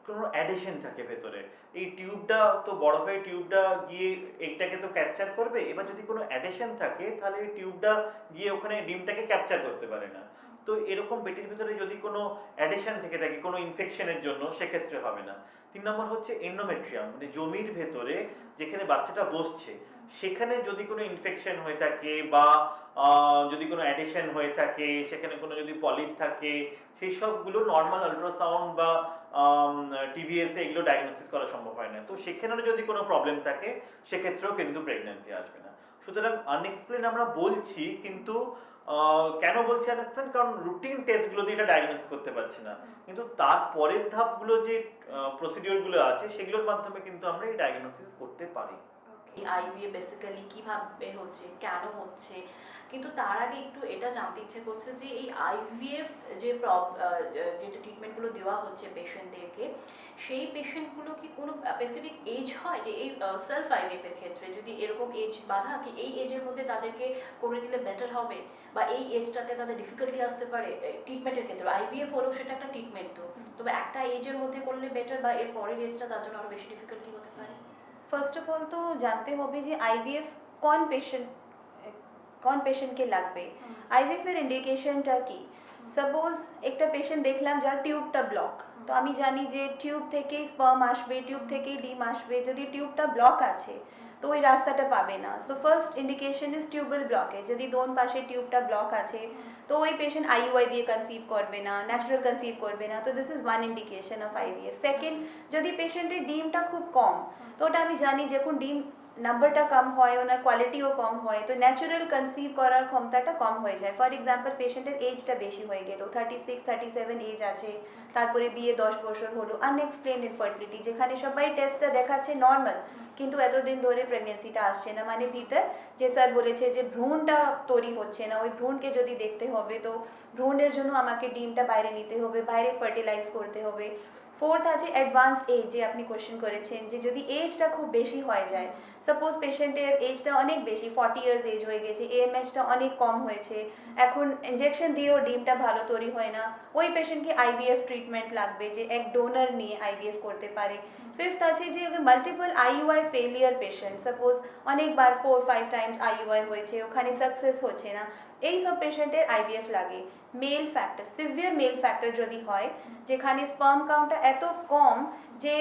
Speaker 2: কোনো অ্যাডিশন থাকে ভেতরে, এই টিউবটা তো বড় হয়ে টিউবটা গিয়ে এগটাকে তো ক্যাপচার করবে, এবার যদি কোনো অ্যাডিশন থাকে তাহলে এই টিউবটা গিয়ে ওখানে ডিমটাকে ক্যাপচার করতে পারে না। তো এরকম পেটের ভিতরে যদি কোনো অ্যাডিশন থেকে থাকে কোনো ইনফেকশনের জন্য, সেক্ষেত্রে হবে না। 3 নম্বর হচ্ছে এন্ডোমেট্রিয়াম, মানে জমির ভেতরে যেখানে বাচ্চাটা বসছে, সেখানে যদি কোনো ইনফেকশন হয়ে থাকে বা যদি কোনো অ্যাডিশন হয়ে থাকে, সেখানে কোনো যদি পলিপ থাকে, সেই সবগুলো নর্মাল আল্ট্রাসাউন্ড বা টিভিএসে এগুলো ডায়াগনোসিস করা সম্ভব হয় না। তো সেখানেও যদি কোনো প্রবলেম থাকে, সেক্ষেত্রেও কিন্তু প্রেগন্যান্সি আসবে না। সুতরাং আনএক্সপ্লেইন আমরা বলছি, কিন্তু কেন বলছি আনএক্সপ্লেইন, কারণ রুটিন টেস্টগুলো দিয়ে এটা ডায়াগনোসিস করতে পারছি না, কিন্তু তার পরের ধাপগুলো যে প্রসিডিওরগুলো আছে সেগুলোর মাধ্যমে কিন্তু আমরা এই ডায়াগনোসিস করতে পারি।
Speaker 1: আইভিএফ বেসিক্যালি কিভাবে হচ্ছে, কেন হচ্ছে, কিন্তু তার আগে একটু এটা জানতে ইচ্ছে করছে যে এই আইভিএফ যে যেটা ট্রিটমেন্টগুলো দেওয়া হচ্ছে পেশেন্টদেরকে, সেই পেশেন্টগুলো কি কোনো স্পেসিফিক এজ হয়, যে এই সেলফ আইভিএফ এর ক্ষেত্রে যদি এরকম এজ বাঁধা কি এই এজের মধ্যে তাদেরকে করে দিলে বেটার হবে, বা এই এজটাতে তাদের ডিফিকাল্টি আসতে পারে ট্রিটমেন্টের ক্ষেত্রে? আইভিএফ হলেও সেটা একটা ট্রিটমেন্ট, তো তবে একটা এজের মধ্যে করলে বেটার, বা এর পরের এজটা তার জন্য আরো বেশি ডিফিকাল্টি হতে পারে?
Speaker 3: ফার্স্ট অফ অল তো জানতে হবে যে আইভিএফ কোন পেশেন্টকে লাগবে, আইভিএফ এর ইন্ডিকেশনটা কি। সাপোজ একটা পেশেন্ট দেখলাম যার টিউবটা ব্লক, তো আমি জানি যে টিউব থেকেই স্পার্ম আসবে, টিউব থেকেই ডিম আসবে, যদি টিউবটা ব্লক আছে তো ওই রাস্তাটা পাবে না। So first indication is tubal blockage. যদি দোন পাশে টিউবটা ব্লক আছে তো ওই পেশেন্ট আইইউআই দিয়ে কনসিভ করবে না, ন্যাচারাল কনসিভ করবে না, তো this is one indication of IVF. Second, যদি পেশেন্টের ডিমটা খুব কম, তো ওটা আমি জানি যখন ডিম নাম্বারটা কম হয়, ওনার কোয়ালিটিও কম হয়, তো ন্যাচারাল কনসিভ করার ক্ষমতাটা কম হয়ে যায়। ফর এক্সাম্পল পেশেন্টের এজটা বেশি হয়ে গেল, 36-37 এজ আছে, তারপরে বিয়ে 10 বছর হলো, আনএক্সপ্লেইনড ইনফার্টিলিটি, যেখানে সবাই টেস্টটা দেখাচ্ছে নর্মাল, কিন্তু এতদিন ধরে প্রেগনেন্সিটা আসছে না, মানে ভিতর যে স্যার বলেছে যে ভ্রূণটা তৈরি হচ্ছে না, ওই ভ্রূণকে যদি দেখতে হবে তো ভ্রূণের জন্য আমাকে ডিমটা বাইরে নিতে হবে, বাইরে ফার্টিলাইজ করতে হবে। ফোর্থ আছে অ্যাডভান্স এজ, যে আপনি কোয়েশ্চেন করেছেন যে যদি এজটা খুব বেশি হয়ে যায়, সাপোজ পেশেন্টের এজটা অনেক বেশি, 40 ইয়ার্স এজ হয়ে গেছে, এএমএসটা অনেক কম হয়েছে, এখন ইনজেকশন দিয়েও ডিমটা ভালো তৈরি হয় না, ওই পেশেন্টকে আইভিএফ ট্রিটমেন্ট লাগবে, যে এক ডোনার নিয়ে আইভিএফ করতে পারে। ফিফথ আছে যে multiple IUI failure patient, suppose অনেকবার 4-5 টাইমস আইইউআই হয়েছে, ওখানে সাকসেস হচ্ছে না, এই সব পেশেন্টের আইভিএফ লাগে। Male factor, severe male factor যদি হয়, যেখানে স্পার্ম কাউন্টটা এত কম যে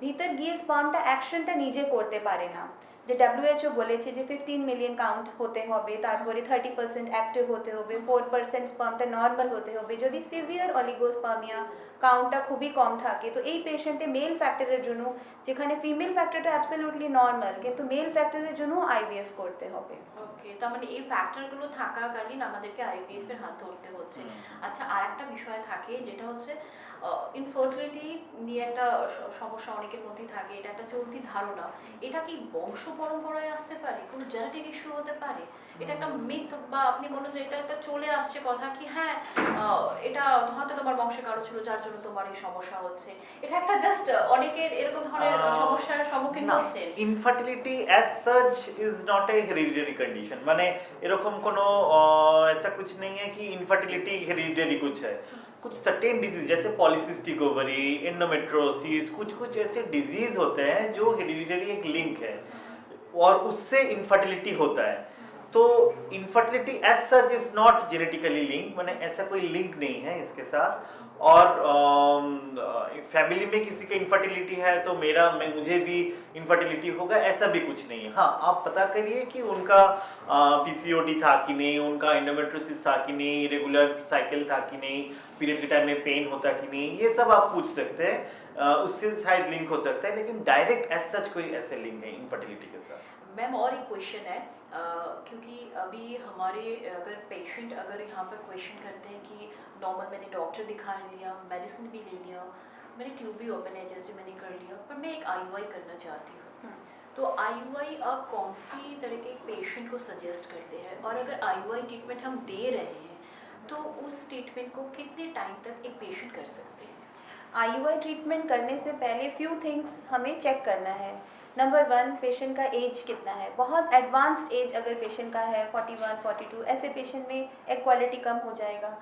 Speaker 3: ভিতর গিয়ে স্পার্মটা অ্যাকশনটা নিজে করতে পারে না, যে ডাব্লিউএইচও বলেছে যে 15 মিলিয়ন কাউন্ট হতে হবে, তারপরে 30% অ্যাক্টিভ হতে হবে, 4% স্পার্মটা নর্মাল হতে হবে। যদি সিভিয়ার অলিগোস্পার্মিয়া কাউন্টটা খুবই কম থাকে তো এই পেশেন্টে মেল ফ্যাক্টরের জন্য, যেখানে ফিমেল ফ্যাক্টরটা অ্যাবসলিউটলি নর্মাল, কিন্তু মেল ফ্যাক্টরের জন্য আইভিএফ করতে হবে।
Speaker 1: ওকে, তার মানে এই ফ্যাক্টরগুলো থাকাকালীন আমাদেরকে আইভিএফ এর হাত ধরতে হচ্ছে। আচ্ছা, আর একটা বিষয় থাকে যেটা হচ্ছে ইনফার্টিলিটি নিয়ে একটা সমস্যা অনেকের মধ্যেই থাকে, এটা একটা চলতি ধারণা, এটা কি বংশ পরম্পরায় আসতে পারে, কোনো জেনেটিক ইস্যু হতে পারে? এটা একটা মিথ, বা আপনি বলেন যে এটা একটা চলে আসছে কথা কি হ্যাঁ এটা হয়তো তোমার বংশে কারো ছিল যার জন্য তোমার এই সমস্যা হচ্ছে, এটা একটা জাস্ট অনেকের এরকম ধরনের সমস্যার সম্মুখীন
Speaker 2: না,
Speaker 1: হচ্ছে।
Speaker 2: Infertility as such is not A hereditary condition, মানে এরকম কোনো ऐसा कुछ नहीं है कि इनफर्टिलिटी हेरिडिटरी कुछ है। कुछ सर्टेन डिजीज जैसे पॉलीसिस्टिक ओवरी, एंडोमेट्रोसिस, कुछ कुछ ऐसे डिजीज होते हैं जो हेरिडिटरी एक लिंक है और उससे इनफर्टिलिटी होता है। तो infertility as such is not genetically link, मैंने ऐसा कोई लिंक नहीं है इसके साथ। और फैमिली में किसी का इनफर्टिलिटी है तो मुझे भी इनफर्टिलिटी होगा, ऐसा भी कुछ नहीं है। हाँ, आप पता करिए कि उनका पीसीओडी था कि नहीं, उनका एंडोमेट्रोसिस था कि नहीं, रेगुलर साइकिल था कि नहीं, पीरियड के टाइम में पेन होता कि नहीं, ये सब आप पूछ सकते हैं, उससे शायद लिंक हो सकता है, लेकिन डायरेक्ट एज सच कोई ऐसे लिंक है इनफर्टिलिटी के साथ।
Speaker 1: मैम और एक क्वेश्चन है, क्योंकि अभी हमारे अगर पेशेंट अगर यहाँ पर क्वेश्चन करते हैं कि नॉर्मल मैंने डॉक्टर दिखा लिया, मेडिसिन भी ले लिया, मेरी ट्यूब भी ओपन है जैसे मैंने कर लिया, पर मैं एक आईयूआई करना चाहती हूँ, तो आईयूआई आप कौन सी तरह के पेशेंट को सजेस्ट करते हैं, और अगर आईयूआई ट्रीटमेंट हम दे रहे हैं तो उस ट्रीटमेंट को कितने टाइम तक एक पेशेंट कर सकते हैं?
Speaker 3: आईयूआई ट्रीटमेंट करने से पहले फ्यू थिंग्स हमें चेक करना है। नंबर 1, पेशेंट का एज कितना है। बहुत एडवांस्ड एज अगर पेशेंट का है 41-42, ऐसे पेशेंट में एक क्वालिटी कम हो जाएगा,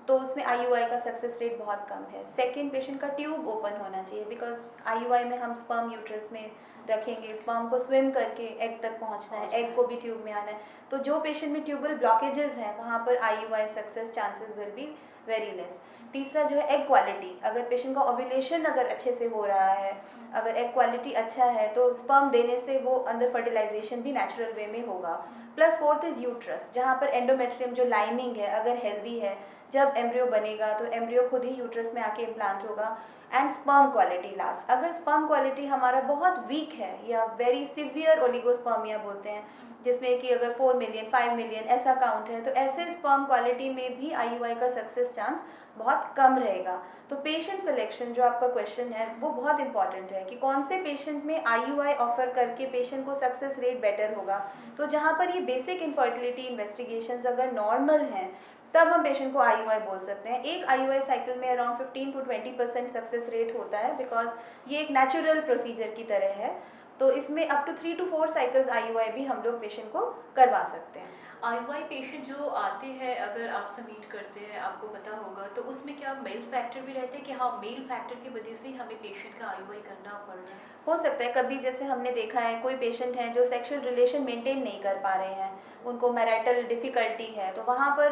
Speaker 3: तो उसमें आईयूआई का सक्सेस रेट बहुत कम है। सेकंड, पेशेंट का ट्यूब ओपन होना चाहिए, बिकॉज आईयूआई में हम स्पर्म यूट्रस में रखेंगे, स्पर्म को स्विम करके एग तक पहुंचना है, एग को भी ट्यूब में आना है, तो जो पेशेंट में ट्यूबल ब्लॉकेजेस हैं वहाँ पर IUI success chances will be very less. तीसरा जो है एग क्वालिटी, अगर पेशेंट का ओव्यूलेशन अगर अच्छे से हो रहा है, अगर एग क्वालिटी अच्छा है तो स्पर्म देने से वो अंदर फर्टिलाइजेशन भी नेचुरल वे में होगा। प्लस फोर्थ इज यूट्रस, जहाँ पर एंडोमेट्रियम जो लाइनिंग है अगर हेल्दी है, जब एम्ब्रियो बनेगा तो एम्ब्रियो खुद ही यूट्रस में आके इम्प्लांट होगा। एंड स्पर्म क्वालिटी लास्ट, अगर स्पर्म क्वालिटी हमारा बहुत वीक है या वेरी सिवियर ओलिगोस्पर्मिया बोलते हैं, जिसमें कि अगर 4 मिलियन 5 मिलियन ऐसा काउंट है, तो ऐसे स्पर्म क्वालिटी में भी आईयूआई का सक्सेस चांस बहुत कम रहेगा। तो पेशेंट सिलेक्शन जो आपका क्वेश्चन है वो बहुत इंपॉर्टेंट है कि कौन से पेशेंट में आईयूआई ऑफर करके पेशेंट को सक्सेस रेट बेटर होगा। तो जहाँ पर ये बेसिक इनफर्टिलिटी इन्वेस्टिगेशंस अगर नॉर्मल हैं तब हम पेशेंट को आईयूआई बोल सकते हैं। एक आईयूआई साइकिल में अराउंड 15-20% सक्सेस रेट होता है, बिकॉज ये एक नेचुरल प्रोसीजर की तरह है, तो इसमें up to 3 to 4 cycles IUI भी हम लोग पेशेंट को करवा सकते हैं।
Speaker 1: आईयूआई पेशेंट जो आते हैं, अगर आपसे मीट करते हैं आपको पता होगा, तो उसमें क्या मेल फैक्टर भी रहते हैं कि हाँ मेल फैक्टर की वजह से हमें पेशेंट का आईयूआई करना पड़ रहा है?
Speaker 3: हो सकता है कभी, जैसे हमने देखा है कोई पेशेंट हैं जो सेक्सुअल रिलेशन मेंटेन नहीं कर पा रहे हैं, उनको मैरिटल डिफ़िकल्टी है, तो वहाँ पर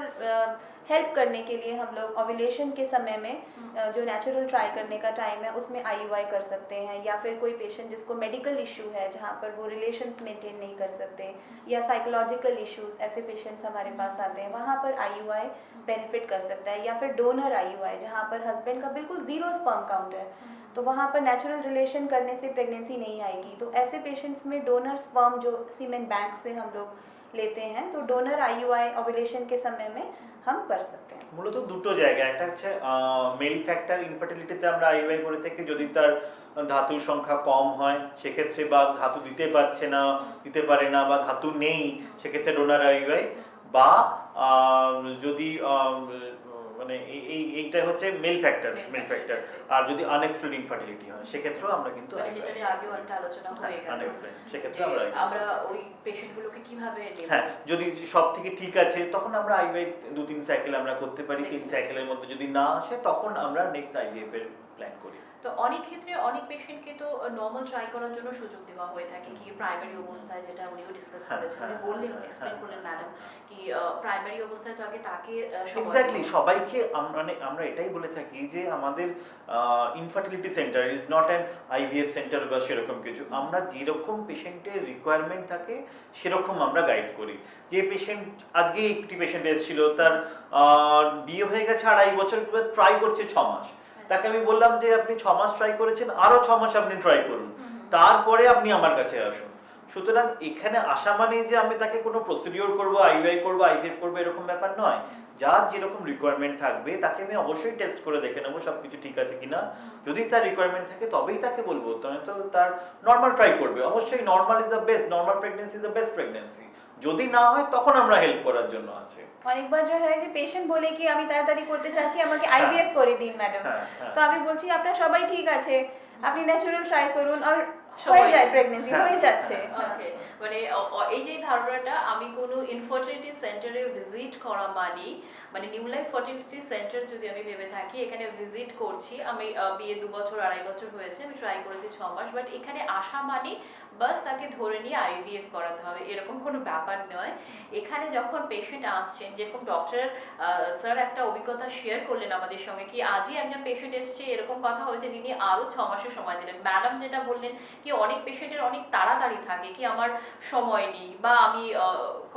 Speaker 3: हेल्प करने के लिए हम लोग ओव्यूलेशन के समय में जो नेचुरल ट्राई करने का टाइम है उसमें आईयूआई कर सकते हैं, या फिर कोई पेशेंट जिसको मेडिकल इशू है जहाँ पर वो रिलेशंस मेंटेन नहीं कर सकते, या साइकोलॉजिकल इश्यूज, ऐसे पेशेंट्स हमारे पास आते हैं, वहाँ पर आईयूआई बेनिफिट कर सकता है। या फिर डोनर आईयूआई जहाँ पर हस्बैंड का बिल्कुल ज़ीरो स्पर्म काउंट है, तो वहाँ पर नेचुरल रिलेशन करने से प्रेगनेंसी नहीं आएगी, तो ऐसे पेशेंट्स में डोनर स्पर्म जो सीमेन बैंक से हम लोग लेते हैं, तो डोनर आईयूआई ओव्यूलेशन के समय में हम कर सकते हैं।
Speaker 2: মূলত দুটো জায়গা, একটা হচ্ছে মেল ফ্যাক্টর ইনফার্টিলিটিতে আমরা আইইউআই করে থাকি যদি তার ধাতুর সংখ্যা কম হয় সেক্ষেত্রে, বা ধাতু দিতে পারছে না, দিতে পারে না, বা ধাতু নেই সেক্ষেত্রে ডোনার আইইউআই, বা যদি মানে এইটা হচ্ছে মেল ফ্যাক্টর, আর যদি আনএক্সপ্লেইনড ইনফার্টিলিটি হয় সেক্ষেত্রেও আমরা কিন্তু
Speaker 1: মানে যেটা নিয়ে আগেও একটা আলোচনা হয়ে গেল
Speaker 2: আনএক্সপ্লেইনড, সেক্ষেত্রে
Speaker 1: যে
Speaker 2: আমরা IUI
Speaker 1: আমরা ওই পেশেন্টগুলোকে কিভাবে নেব।
Speaker 2: হ্যাঁ, যদি সব থেকে ঠিক আছে তখন আমরা আইভিআই 2-3 সাইকেল আমরা করতে পারি, 3 সাইকেলের মধ্যে যদি না আসে তখন আমরা নেক্সট আইভিএফ এর প্ল্যান করি।
Speaker 1: তো অনেক ক্ষেত্রে অনেক পেশেন্টকে তো নর্মাল ট্রাই করার জন্য সুযোগ দেওয়া হয়ে থাকে, কি প্রাইমারি অবস্থায়, যেটা উনিও ডিসকাস
Speaker 2: হ্যাঁ,
Speaker 1: করেছেন, উনি
Speaker 2: হ্যাঁ,
Speaker 1: বললেন,
Speaker 2: হ্যাঁ,
Speaker 1: এক্সপ্লেন
Speaker 2: হ্যাঁ।
Speaker 1: করলেন ম্যাডাম, কি প্রাইমারি অবস্থায় তো আগে তাকে সময়
Speaker 2: এক্স্যাক্টলি,
Speaker 1: দেওয়া।
Speaker 2: সবাইকে মানে আমরা এটাই বলে থাকি যে আমাদের infertility centre is not an IVF centre বা সেরকম কিছু। আমরা যেরকম পেশেন্টের রিকোয়ারমেন্ট থাকে সেরকম আমরা গাইড করি। যে পেশেন্ট, আজকে একটি পেশেন্ট এসেছিল, তার বিয়ে হয়ে গেছে 2.5 বছর, ট্রাই করছে 6 মাস, তাকে আমি বললাম যে আপনি 6 মাস ট্রাই করেছেন, আরো 6 মাস আপনি ট্রাই করুন, তারপরে আপনি আমার কাছে আসুন। সুতরাং এখানে আসা মানে যে আমি তাকে কোনো প্রসিডিওর করব, আইভিআই করব, আইভিএফ করব, এরকম ব্যাপার নয়। যার যেরকম রিকোয়ারমেন্ট থাকবে তাকে আমি অবশ্যই টেস্ট করে দেখে নেবো সবকিছু ঠিক আছে কিনা। যদি তার রিকোয়ারমেন্ট থাকে তবেই তাকে বলবো, তবে তো তার নর্মাল ট্রাই করবে। অবশ্যই normal is the best, normal pregnancy is the best pregnancy. যদি না হয় তখন আমরা হেল্প করার জন্য আছে।
Speaker 3: অনেকবার जो है যে পেশেন্ট বলে কি আমি তাড়াতাড়ি করতে চাচ্ছি, আমাকে আইভিএফ করে দিন ম্যাডাম, তো আমি বলছি আপনার সবাই ঠিক আছে, আপনি ন্যাচারাল ট্রাই করুন, আর হয়ে যায় প্রেগন্যান্সি, হয়ে যাচ্ছে।
Speaker 1: ওকে, মানে এই যে ধারণাটা, আমি কোনো ইনফার্টিলিটি সেন্টারে ভিজিট করা মানে নিউ লাইফ ফার্টিলিটি সেন্টার যদি আমি ভেবে থাকি এখানে ভিজিট করছি, আমি বিয়ে 2 বছর 2.5 বছর হয়েছে, আমি ট্রাই করেছি 6 মাস, বাট এখানে আসা বাস তাকে ধরে নিয়ে আইভিএফ করাতে হবে এরকম কোনো ব্যাপার নয়। এখানে যখন পেশেন্ট আসছেন, যেরকম ডক্টর স্যার একটা অভিজ্ঞতা শেয়ার করলেন আমাদের সঙ্গে, কি আজই একজন পেশেন্ট এসছে, এরকম কথা হয়েছে, তিনি আরও 6 মাসের সময় দিলেন। ম্যাডাম যেটা বললেন কি অনেক পেশেন্টের অনেক তাড়াতাড়ি থাকে, কি আমার সময় নেই, বা আমি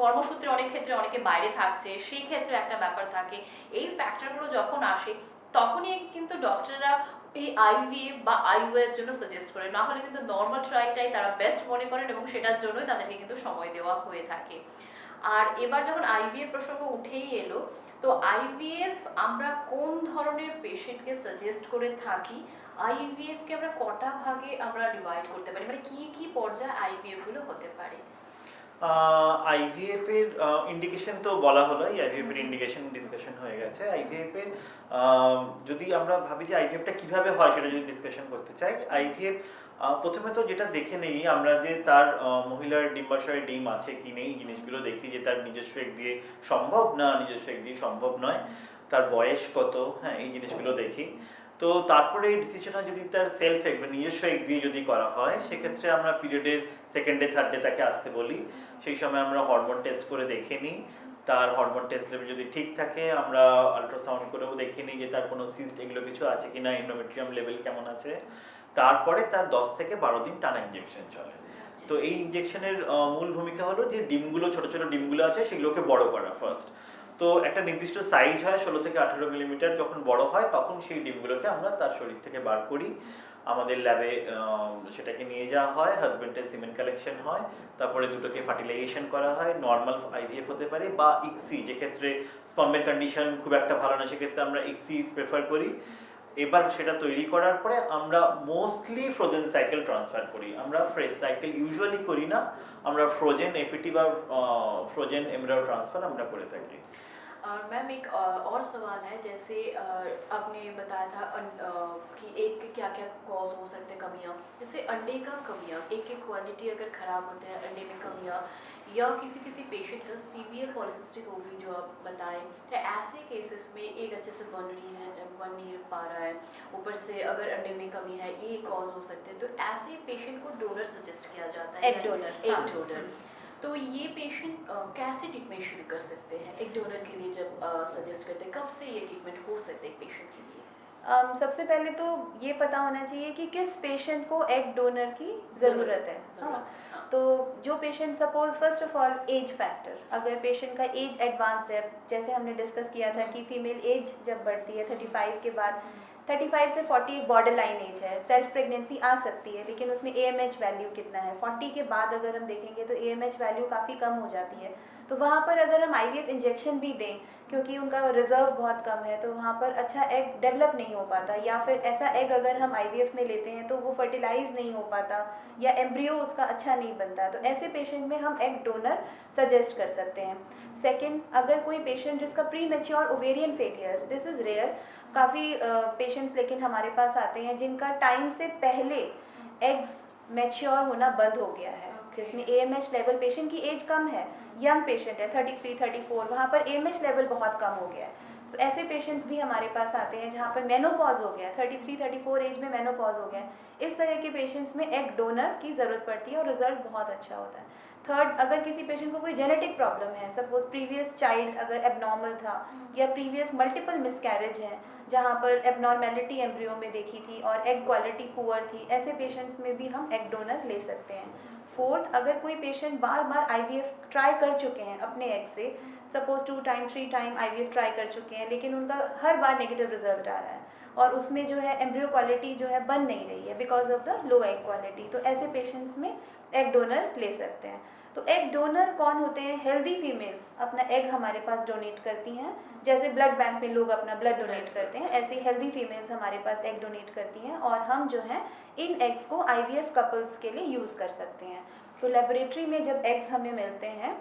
Speaker 1: কর্মসূত্রে অনেক ক্ষেত্রে অনেকে বাইরে থাকছে, সেই ক্ষেত্রে একটা ব্যাপার থাকে। এই ফ্যাক্টরগুলো যখন আসে তখনই কিন্তু ডক্টররা এই আইভিএফ বা আইইউআই এর জন্য সাজেস্ট করেন, না হলে কিন্তু নর্মাল ট্রাইটাই তারা বেস্ট মনে করেন, এবং সেটার জন্যই তাদেরকে কিন্তু সময় দেওয়া হয়ে থাকে। আর এবার যখন আইভিএফ প্রসঙ্গ উঠেই এলো, তো আইভিএফ আমরা কোন ধরনের পেশেন্টকে সাজেস্ট করে থাকি, আইভিএফ কে আমরা কটা ভাগে আমরা ডিভাইড করতে পারি, মানে কি কি পর্যায়ে আইভিএফ গুলো হতে পারে?
Speaker 2: আইভিএফ এর ইন্ডিকেশন তো বলা হলো, আইভিএফ এর ইন্ডিকেশন ডিসকাশন হয়ে গেছে। আইভিএফ এর যদি আমরা ভাবি যে আইভিএফটা কিভাবে হয় সেটা যদি ডিসকাশন করতে চাই, আইভিএফ প্রথমে তো যেটা দেখে নেই আমরা যে তার মহিলার ডিম্বাশয়ে ডিম আছে কি নেই, জিনিসগুলো দেখি যে তার নিজস্ব এক দিয়ে সম্ভব না নিজস্ব এক দিয়ে সম্ভব নয়, তার বয়স কত, হ্যাঁ এই জিনিসগুলো দেখি। তো তারপরে এই ডিসিশনটা যদি তার সেলফ এগ বা নিজস্ব এগ দিয়ে যদি করা হয় সেক্ষেত্রে আমরা পিরিয়ডের সেকেন্ড ডে থার্ড ডে তাকে আসতে বলি। সেই সময় আমরা হরমোন টেস্ট করে দেখে নিই, তার হরমোন টেস্ট লেভেল যদি ঠিক থাকে আমরা আল্ট্রাসাউন্ড করেও দেখে নিই যে তার কোনো সিস্ট এগুলো কিছু আছে কিনা, এন্ডোমেট্রিয়াম লেভেল কেমন আছে। তারপরে তার 10 থেকে 12 দিন টানা ইনজেকশন চলে। তো এই ইনজেকশনের মূল ভূমিকা হলো যে ডিমগুলো, ছোট ছোট ডিমগুলো আছে সেগুলোকে বড় করা ফার্স্ট। তো একটা নির্দিষ্ট সাইজ হয় 16 থেকে 18 মিলিমিটার, যখন বড় হয় তখন সেই ডিমগুলোকে আমরা তার শরীর থেকে বার করি, আমাদের ল্যাবে সেটাকে নিয়ে যাওয়া হয়, হাজবেন্ডের সিমেন্ট কালেকশন হয়, তারপরে দুটোকে ফার্টিলাইজেশন করা হয়। নর্মাল আইভিএফ হতে পারে বা ইক্সি, যেক্ষেত্রে স্পার্মের কন্ডিশন খুব একটা ভালো না সেক্ষেত্রে আমরা ইক্সি প্রেফার করি। এবার সেটা তৈরি করার পরে আমরা মোস্টলি ফ্রোজেন সাইকেল ট্রান্সফার করি, আমরা ফ্রেশ সাইকেল ইউজুয়ালি করি না, আমরা ফ্রোজেন এপিটি বা ফ্রোজেন এমব্রাयो ट्रांसफर আমরা করে থাকি।
Speaker 1: और मैम एक और सवाल है, जैसे आपने बताया था कि एक के क्या क्या कॉज हो सकते हैं कमियां, जैसे अंडे का कमियां, एक की क्वालिटी अगर ख़राब होते हैं अंडे में कमियां, या किसी किसी पेशेंट का सीवियर पॉलिसिस्टिक ओवरी जो आप बताएं, तो ऐसे केसेस में एक अच्छे से बन नहीं पा रहा है, ऊपर से अगर अंडे में कमी है, ये कॉज हो सकते हैं, तो ऐसे पेशेंट को डोनर सजेस्ट किया जाता है,
Speaker 3: एग डोनर,
Speaker 1: एग
Speaker 3: हाँ।
Speaker 1: डोनर। तो ये पेशेंट कैसे ट्रीटमेंट शुरू कर सकते हैं एक डोनर के लिए जब सजेस्ट करते हैं, कब से ये ट्रीटमेंट हो सकते हैं एक पेशेंट के लिए?
Speaker 3: सबसे पहले तो ये पता होना चाहिए कि किस पेशेंट को एग डोनर की ज़रूरत है। हाँ,
Speaker 1: हाँ।
Speaker 3: तो जो patient suppose first of all age factor, अगर पेशेंट का एज एडवांस्ड है, जैसे हमने डिस्कस किया था कि फीमेल एज जब बढ़ती है 35 के बाद, 35 से 40 एक बॉर्डर लाइन एज है, सेल्फ प्रेगनेंसी आ सकती है, लेकिन उसमें AMH वैल्यू कितना है, 40 के बाद अगर हम देखेंगे तो AMH वैल्यू काफ़ी कम हो जाती है। तो वहाँ पर अगर हम IVF इंजेक्शन भी दें, क्योंकि उनका रिजर्व बहुत कम है, तो वहाँ पर अच्छा एग डेवलप नहीं हो पाता, या फिर ऐसा एग अगर हम IVF में लेते हैं तो वो फर्टिलाइज नहीं हो पाता, या एम्ब्रियो उसका अच्छा नहीं बनता, तो ऐसे पेशेंट में हम एग डोनर सजेस्ट कर सकते हैं। सेकंड, अगर कोई पेशेंट जिसका premature ovarian failure, this is rare, काफ़ी पेशेंट्स लेकिन हमारे पास आते हैं जिनका टाइम से पहले एग्स मैच्योर होना बंद हो गया है, जिसमें AMH लेवल, पेशेंट की एज कम है, यंग पेशेंट है 33 34, वहाँ पर AMH लेवल बहुत कम हो गया है, तो ऐसे पेशेंट्स भी हमारे पास आते हैं जहाँ पर मेनोपॉज हो गया है, 33 34 एज में मेनोपॉज हो गया है। इस तरह के पेशेंट्स में एग डोनर की ज़रूरत पड़ती है और रिजल्ट बहुत अच्छा होता है। थर्ड, अगर किसी पेशेंट को कोई जेनेटिक प्रॉब्लम है, सपोज प्रीवियस चाइल्ड अगर एबनॉर्मल था, या प्रीवियस मल्टीपल मिसकैरेज है जहाँ पर एबनॉर्मेलिटी एम्ब्रियो में देखी थी और एग क्वालिटी पुअर थी, ऐसे पेशेंट्स में भी हम एग डोनर ले सकते हैं। फोर्थ, अगर कोई पेशेंट बार बार IVF ट्राई कर चुके हैं अपने एग से, suppose 2 time 3 time IVF try कर चुके हैं, लेकिन उनका हर बार नेगेटिव रिजल्ट आ रहा है और उसमें जो है एम्ब्रियो क्वालिटी जो है बन नहीं रही है because of the low egg quality, तो ऐसे पेशेंट्स में एग डोनर ले सकते हैं। तो एग डोनर कौन होते हैं? हेल्दी फीमेल्स अपना एग हमारे पास डोनेट करती हैं, जैसे ब्लड बैंक में लोग अपना ब्लड डोनेट करते हैं, ऐसे हेल्दी फीमेल्स हमारे पास एग डोनेट करती हैं और हम जो है इन एग्स को IVF कपल्स के लिए यूज़ कर सकते हैं। तो लेबोरेटरी में जब एग्स हमें मिलते हैं,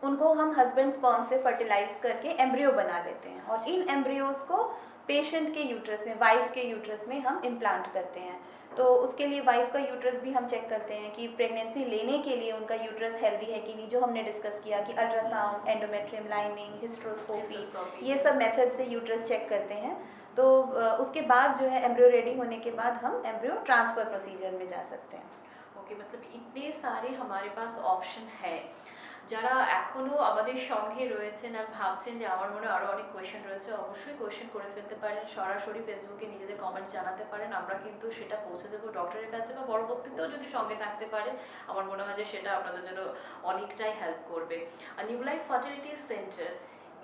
Speaker 3: उनको हम हस्बैंड स्पर्म से फर्टिलाइज करके एम्ब्रियो बना लेते हैं और इन एम्ब्रियोज को पेशेंट के यूट्रस में, वाइफ के यूट्रस में हम इम्प्लांट करते हैं। तो उसके लिए वाइफ का यूट्रस भी हम चेक करते हैं कि प्रेगनेंसी लेने के लिए उनका यूट्रस हेल्दी है कि नहीं, जो हमने डिस्कस किया कि अल्ट्रासाउंड, एंडोमेट्रियम लाइनिंग, हिस्ट्रोस्कोपी, ये सब मेथड से यूट्रस चेक करते हैं। तो उसके बाद जो है एम्ब्रियो रेडी होने के बाद हम एम्ब्रियो ट्रांसफ़र प्रोसीजर में जा सकते हैं।
Speaker 1: ওকে, मतलब इतने सारे हमारे पास অপশন है। যারা এখনো আমাদের সঙ্গে রয়েছেন আর ভাবছেন যে আমার মনে আরো অনেক কোয়েশ্চেন রয়েছে, অবশ্যই কোয়েশ্চেন করে ফেলতে পারেন, সরাসরি ফেসবুকে নিজেদের কমেন্ট জানাতে পারেন, আমরা কিন্তু সেটা পৌঁছে দেবো ডক্টরের কাছে, বা পরবর্তীতেও যদি সঙ্গে থাকতে পারেন আমার মনে হয় যে সেটা আপনাদের জন্য অনেকটাই হেল্প করবে। আর নিউ লাইফ ফার্টিলিটি সেন্টার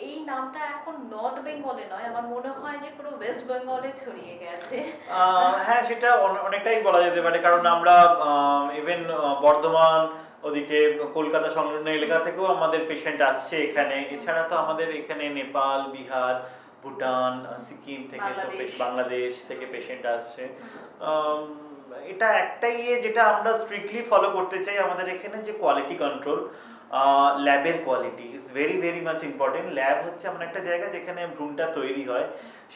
Speaker 1: এই নামটা এখন নর্থ বেঙ্গলে নয়, আমার মনে হয় যে পুরো ওয়েস্ট বেঙ্গলে ছড়িয়ে গেছে।
Speaker 2: হ্যাঁ, সেটা অনেকটাই বলা যেতে পারে, কারণ আমরা ইভেন বর্ধমান, ওদিকে কলকাতা সংলগ্ন এলাকা থেকেও আমাদের পেশেন্ট আসছে এখানে। এছাড়া তো আমাদের এখানে নেপাল, বিহার, ভুটান, সিকিম থেকে তো বাংলাদেশ থেকে পেশেন্ট আসছে। আম, এটা একটাই যেটা আমরা স্ট্রিক্টলি ফলো করতে চাই আমাদের এখানে, যে কোয়ালিটি কন্ট্রোল, ল্যাবের quality is very very much important. Lab হচ্ছে এমন একটা জায়গা যেখানে ভ্রূণটা তৈরি হয়,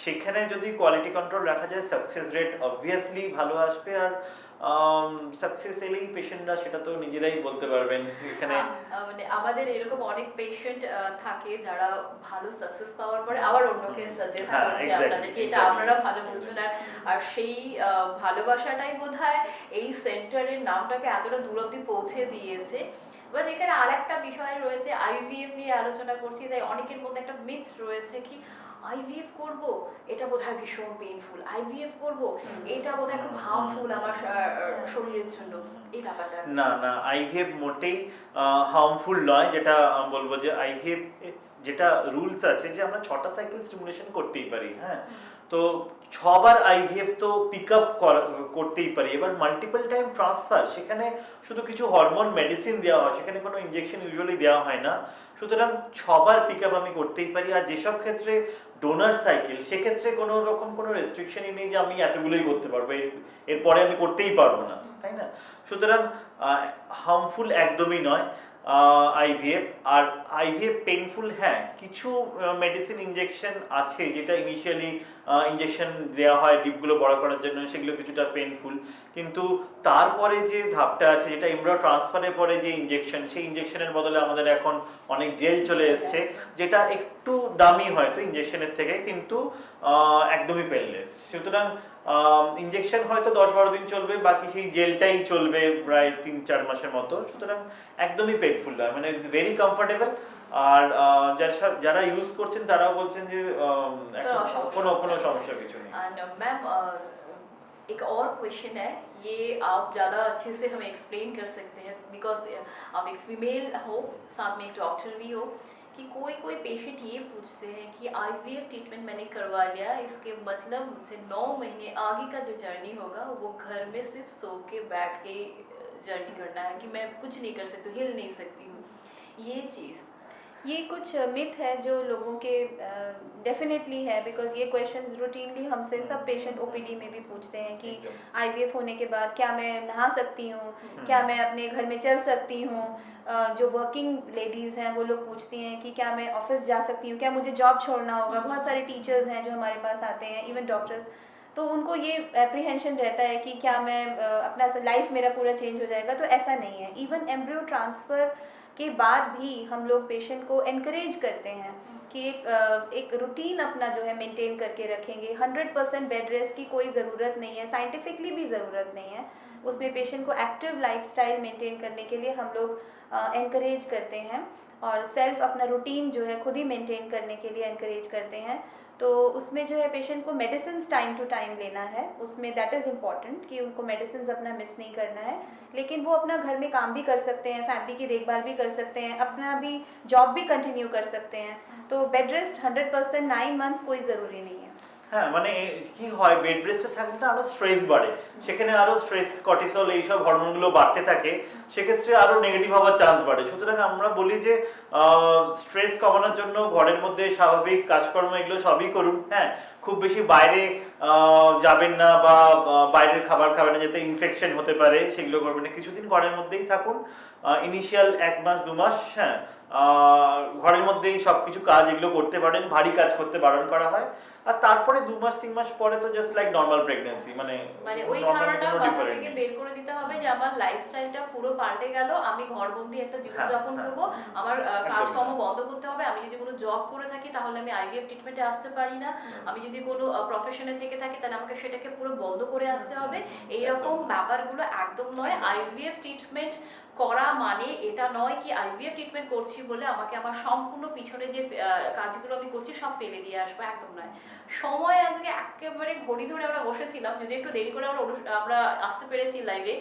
Speaker 2: সেখানে যদি কোয়ালিটি কন্ট্রোল রাখা যায় সাকসেস রেট অবভিয়াসলি ভালো আসবে। আর সাকসেস এলেই পেশেন্টরা সেটা তো নিজেরাই বলতে পারবেন এখানে।
Speaker 1: মানে আমাদের এরকম অনেক পেশেন্ট থাকে যারা ভালো সাকসেস পাওয়ার পরে আবার অন্যকে সাজেস্ট
Speaker 2: হ্যাঁ,
Speaker 1: করছে
Speaker 2: exactly,
Speaker 1: আপনাদেরকে, এটা
Speaker 2: exactly.
Speaker 1: আপনারা ভালো বুঝবেন। আর সেই ভালোবাসাটাই বোধহয় এই সেন্টারের নামটাকে এতটা দূর অব্দি পৌঁছে দিয়েছে। বাট এখানে আরেকটা বিষয় রয়েছে, IVF নিয়ে আলোচনা করছি, তাই অনেকের মধ্যে একটা মিথ রয়েছে কি IVF করব এটা বোধহয় ভীষণ পেইনফুল, IVF করব এটা বোধহয় খুব হার্মফুল আমার শরীরের জন্য, এই ব্যাপারটা।
Speaker 2: না না, আইভিএফ মোটেই হার্মফুল নয়। যেটা বলবো যে আইভিএফ যেটা রুলস আছে যে আমরা 6টা সাইকেল স্টিমুলেশন করতেই পারি। হ্যাঁ, তো 6বার আইভিএফ তো পিক আপ করতেই পারি। এবার মাল্টিপল টাইম ট্রান্সফার, সেখানে শুধু কিছু হরমোন মেডিসিন দেওয়া হয়, সেখানে কোনো ইনজেকশন ইউজুয়ালি দেওয়া হয় না। সুতরাং 6বার পিক আপ আমি করতেই পারি। আর যেসব ক্ষেত্রে ডোনার সাইকেল, সেক্ষেত্রে কোনো রকম কোনো রেস্ট্রিকশনই নেই যে আমি এতগুলোই করতে পারবো, এরপরে আমি করতেই পারবো না, তাই না? সুতরাং হার্মফুল একদমই নয় আইভিএফ। আর আইভিএফ পেইনফুল, হ্যাঁ, কিছু মেডিসিন ইনজেকশন আছে যেটা ইনিশিয়ালি ইনজেকশন দেওয়া হয় ডিপগুলো বড় করার জন্য, সেগুলো কিছুটা পেইনফুল। কিন্তু তারপরে যে ধাপটা আছে, যেটা এমব্রিও ট্রান্সফারের পরে যে ইনজেকশন, সেই ইনজেকশনের বদলে আমাদের এখন অনেক জেল চলে এসছে, যেটা একটু দামি হয়তো ইনজেকশনের থেকে, কিন্তু একদমই পেনলেস। সুতরাং ইনজেকশন হয়তো 10-12 দিন চলবে, বাকি সেই জেলটাই চলবে প্রায় 3-4 মাসের মতো। সুতরাং একদমই পেইনফুল নয়, মানে ইটস ভেরি কমফোর্টেবল। আর যারা ইউজ করছেন তারাও বলছেন যে এখন কোনো সমস্যা কিছু নেই।
Speaker 1: एंड मैम एक और क्वेश्चन है, ये आप ज़्यादा अच्छे से हमें एक्सप्लेन कर सकते हैं बिकॉज आप एक फीमेल हो, साथ में एक डॉक्टर भी हो, कि कोई कोई पेशेंट ये पूछते हैं कि आईवीएफ ट्रीटमेंट मैंने करवा लिया, इसके मतलब मुझसे 9 महीने आगे का जो जर्नी होगा वो घर में सिर्फ सो के बैठ के जर्नी करना है, कि मैं कुछ नहीं कर सकती, हिल नहीं सकती हूँ, ये चीज़।
Speaker 3: ये कुछ मिथ है जो लोगों के डेफिनेटली है, बिकॉज ये क्वेश्चंस रूटीनली हमसे सब पेशेंट ओपीडी में भी पूछते हैं कि आईवीएफ होने के बाद क्या मैं नहा सकती हूँ, क्या मैं अपने घर में चल सकती हूँ। जो वर्किंग लेडीज़ हैं वो लोग पूछती हैं कि क्या मैं ऑफिस जा सकती हूँ, क्या मुझे जॉब छोड़ना होगा। बहुत सारे टीचर्स हैं जो हमारे पास आते हैं, इवन डॉक्टर्स, तो उनको ये एप्रीहेंशन रहता है कि क्या मैं अपना लाइफ मेरा पूरा चेंज हो जाएगा। तो ऐसा नहीं है। इवन एम्ब्रियो ट्रांसफ़र के बाद भी हम लोग पेशेंट को एनकरेज करते हैं कि एक रूटीन अपना जो है मेंटेन करके रखेंगे। 100% बेड रेस्ट की कोई ज़रूरत नहीं है, साइंटिफिकली भी ज़रूरत नहीं है। उसमें पेशेंट को एक्टिव लाइफस्टाइल मेंटेन करने के लिए हम लोग एनकरेज करते हैं, और सेल्फ अपना रूटीन जो है खुद ही मेंटेन करने के लिए एनकरेज करते हैं। तो उसमें जो है पेशेंट को मेडिसिन टाइम टू टाइम लेना है, उसमें दैट इज़ इम्पॉर्टेंट कि उनको मेडिसिन अपना मिस नहीं करना है। लेकिन वो अपना घर में काम भी कर सकते हैं, फैमिली की देखभाल भी कर सकते हैं, अपना भी जॉब भी कंटिन्यू कर सकते हैं। तो बेड रेस्ट 100% 9 मंथ्स कोई ज़रूरी नहीं है।
Speaker 2: হ্যাঁ, মানে কি হয়, বেড রেস্টে থাকলে না আরো স্ট্রেস বাড়ে, সেখানে আরো স্ট্রেস, কর্টিসল, এইসব হরমোনগুলো বাড়তে থাকে, সেক্ষেত্রে আরো নেগেটিভ হওয়ার চান্স বাড়ে। সুতরাং আমরা বলি যে স্ট্রেস কমানোর জন্য ঘরের মধ্যে স্বাভাবিক কাজকর্ম এগুলো সবই করুন। হ্যাঁ, খুব বেশি বাইরে যাবেন না, বা বাইরের খাবার খাবেন না, যাতে ইনফেকশন হতে পারে, সেগুলো করবেন না। কিছুদিন ঘরের মধ্যেই থাকুন, ইনিশিয়াল 1 মাস 2 মাস। হ্যাঁ, ঘরের মধ্যেই সবকিছু কাজ এগুলো করতে পারেন, ভারী কাজ করতে বারণ করা হয়। আর তারপরে 2 মাস 3 মাস পরে তো জাস্ট লাইক নরমাল প্রেগন্যান্সি, মানে
Speaker 1: ওই
Speaker 2: normal
Speaker 1: ধারণাটা
Speaker 2: কোনো
Speaker 1: মাথা
Speaker 2: different
Speaker 1: থেকে
Speaker 2: নেই।
Speaker 1: বের করে দিতে হবে যে আমার লাইফস্টাইলটা পুরো পাল্টে গেল, আমি ঘরবন্দি একটা জীবনযাপন
Speaker 2: হ্যাঁ,
Speaker 1: করব, আমার
Speaker 2: একদমই
Speaker 1: কাজকর্ম
Speaker 2: না।
Speaker 1: বন্ধ করতে হবে। আমি যদি কোনো জব করে থাকি তাহলে আমি আইভিএফ ট্রিটমেন্টে আসতে পারি না। আমি যদি কোনো প্রফেশনে থেকে থাকি তাহলে আমাকে সেটাকে পুরো বন্ধ করে আসতে হবে। এইরকম
Speaker 2: একদম।
Speaker 1: ব্যাপারগুলো একদম নয়।
Speaker 2: একদম।
Speaker 1: আইভিএফ ট্রিটমেন্ট করা মানে এটা নয় কি আইভিএফ ট্রিটমেন্ট করছি বলে আমাকে আমার সম্পূর্ণ পিছনে যে কাজগুলো আমি করছি সব ফেলে দিয়ে আসবো, একদম নয়। সময় আজকে একেবারে ঘড়ি ধরে আমরা বসেছিলাম, যদি একটু দেরি করে আমরা আসতে পেরেছি লাইভে।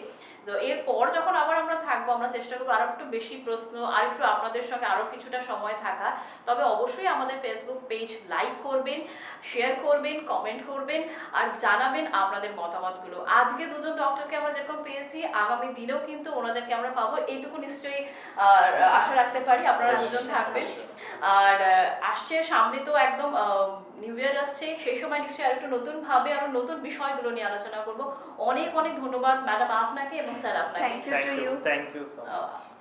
Speaker 1: তো এরপর যখন আবার আমরা থাকবো, আমরা চেষ্টা করবো আরো একটু বেশি প্রশ্ন, আর একটু আপনাদের সঙ্গে আরো কিছুটা সময় থাকা। তবে অবশ্যই আমাদের ফেসবুক পেজ লাইক করবেন, শেয়ার করবেন, কমেন্ট করবেন, আর জানাবেন আপনাদের মতামতগুলো। আজকে দুজন ডক্টরকে আমরা যেরকম পেয়েছি, আগামী দিনেও কিন্তু ওনাদেরকে আমরা পাবো, এইটুকু নিশ্চয়ই আশা রাখতে পারি। আপনারা দুজন থাকবেন। আর আসছে সামনে তো একদম নিউ ইয়ার আসছে, সেই সময় নিশ্চয়ই আরেকটু নতুন ভাবে আরো নতুন বিষয়গুলো নিয়ে আলোচনা করব। অনেক অনেক ধন্যবাদ ম্যাডাম আপনাকে এবং স্যার আপনাকে।
Speaker 3: Thank you to you.
Speaker 2: Thank you so much.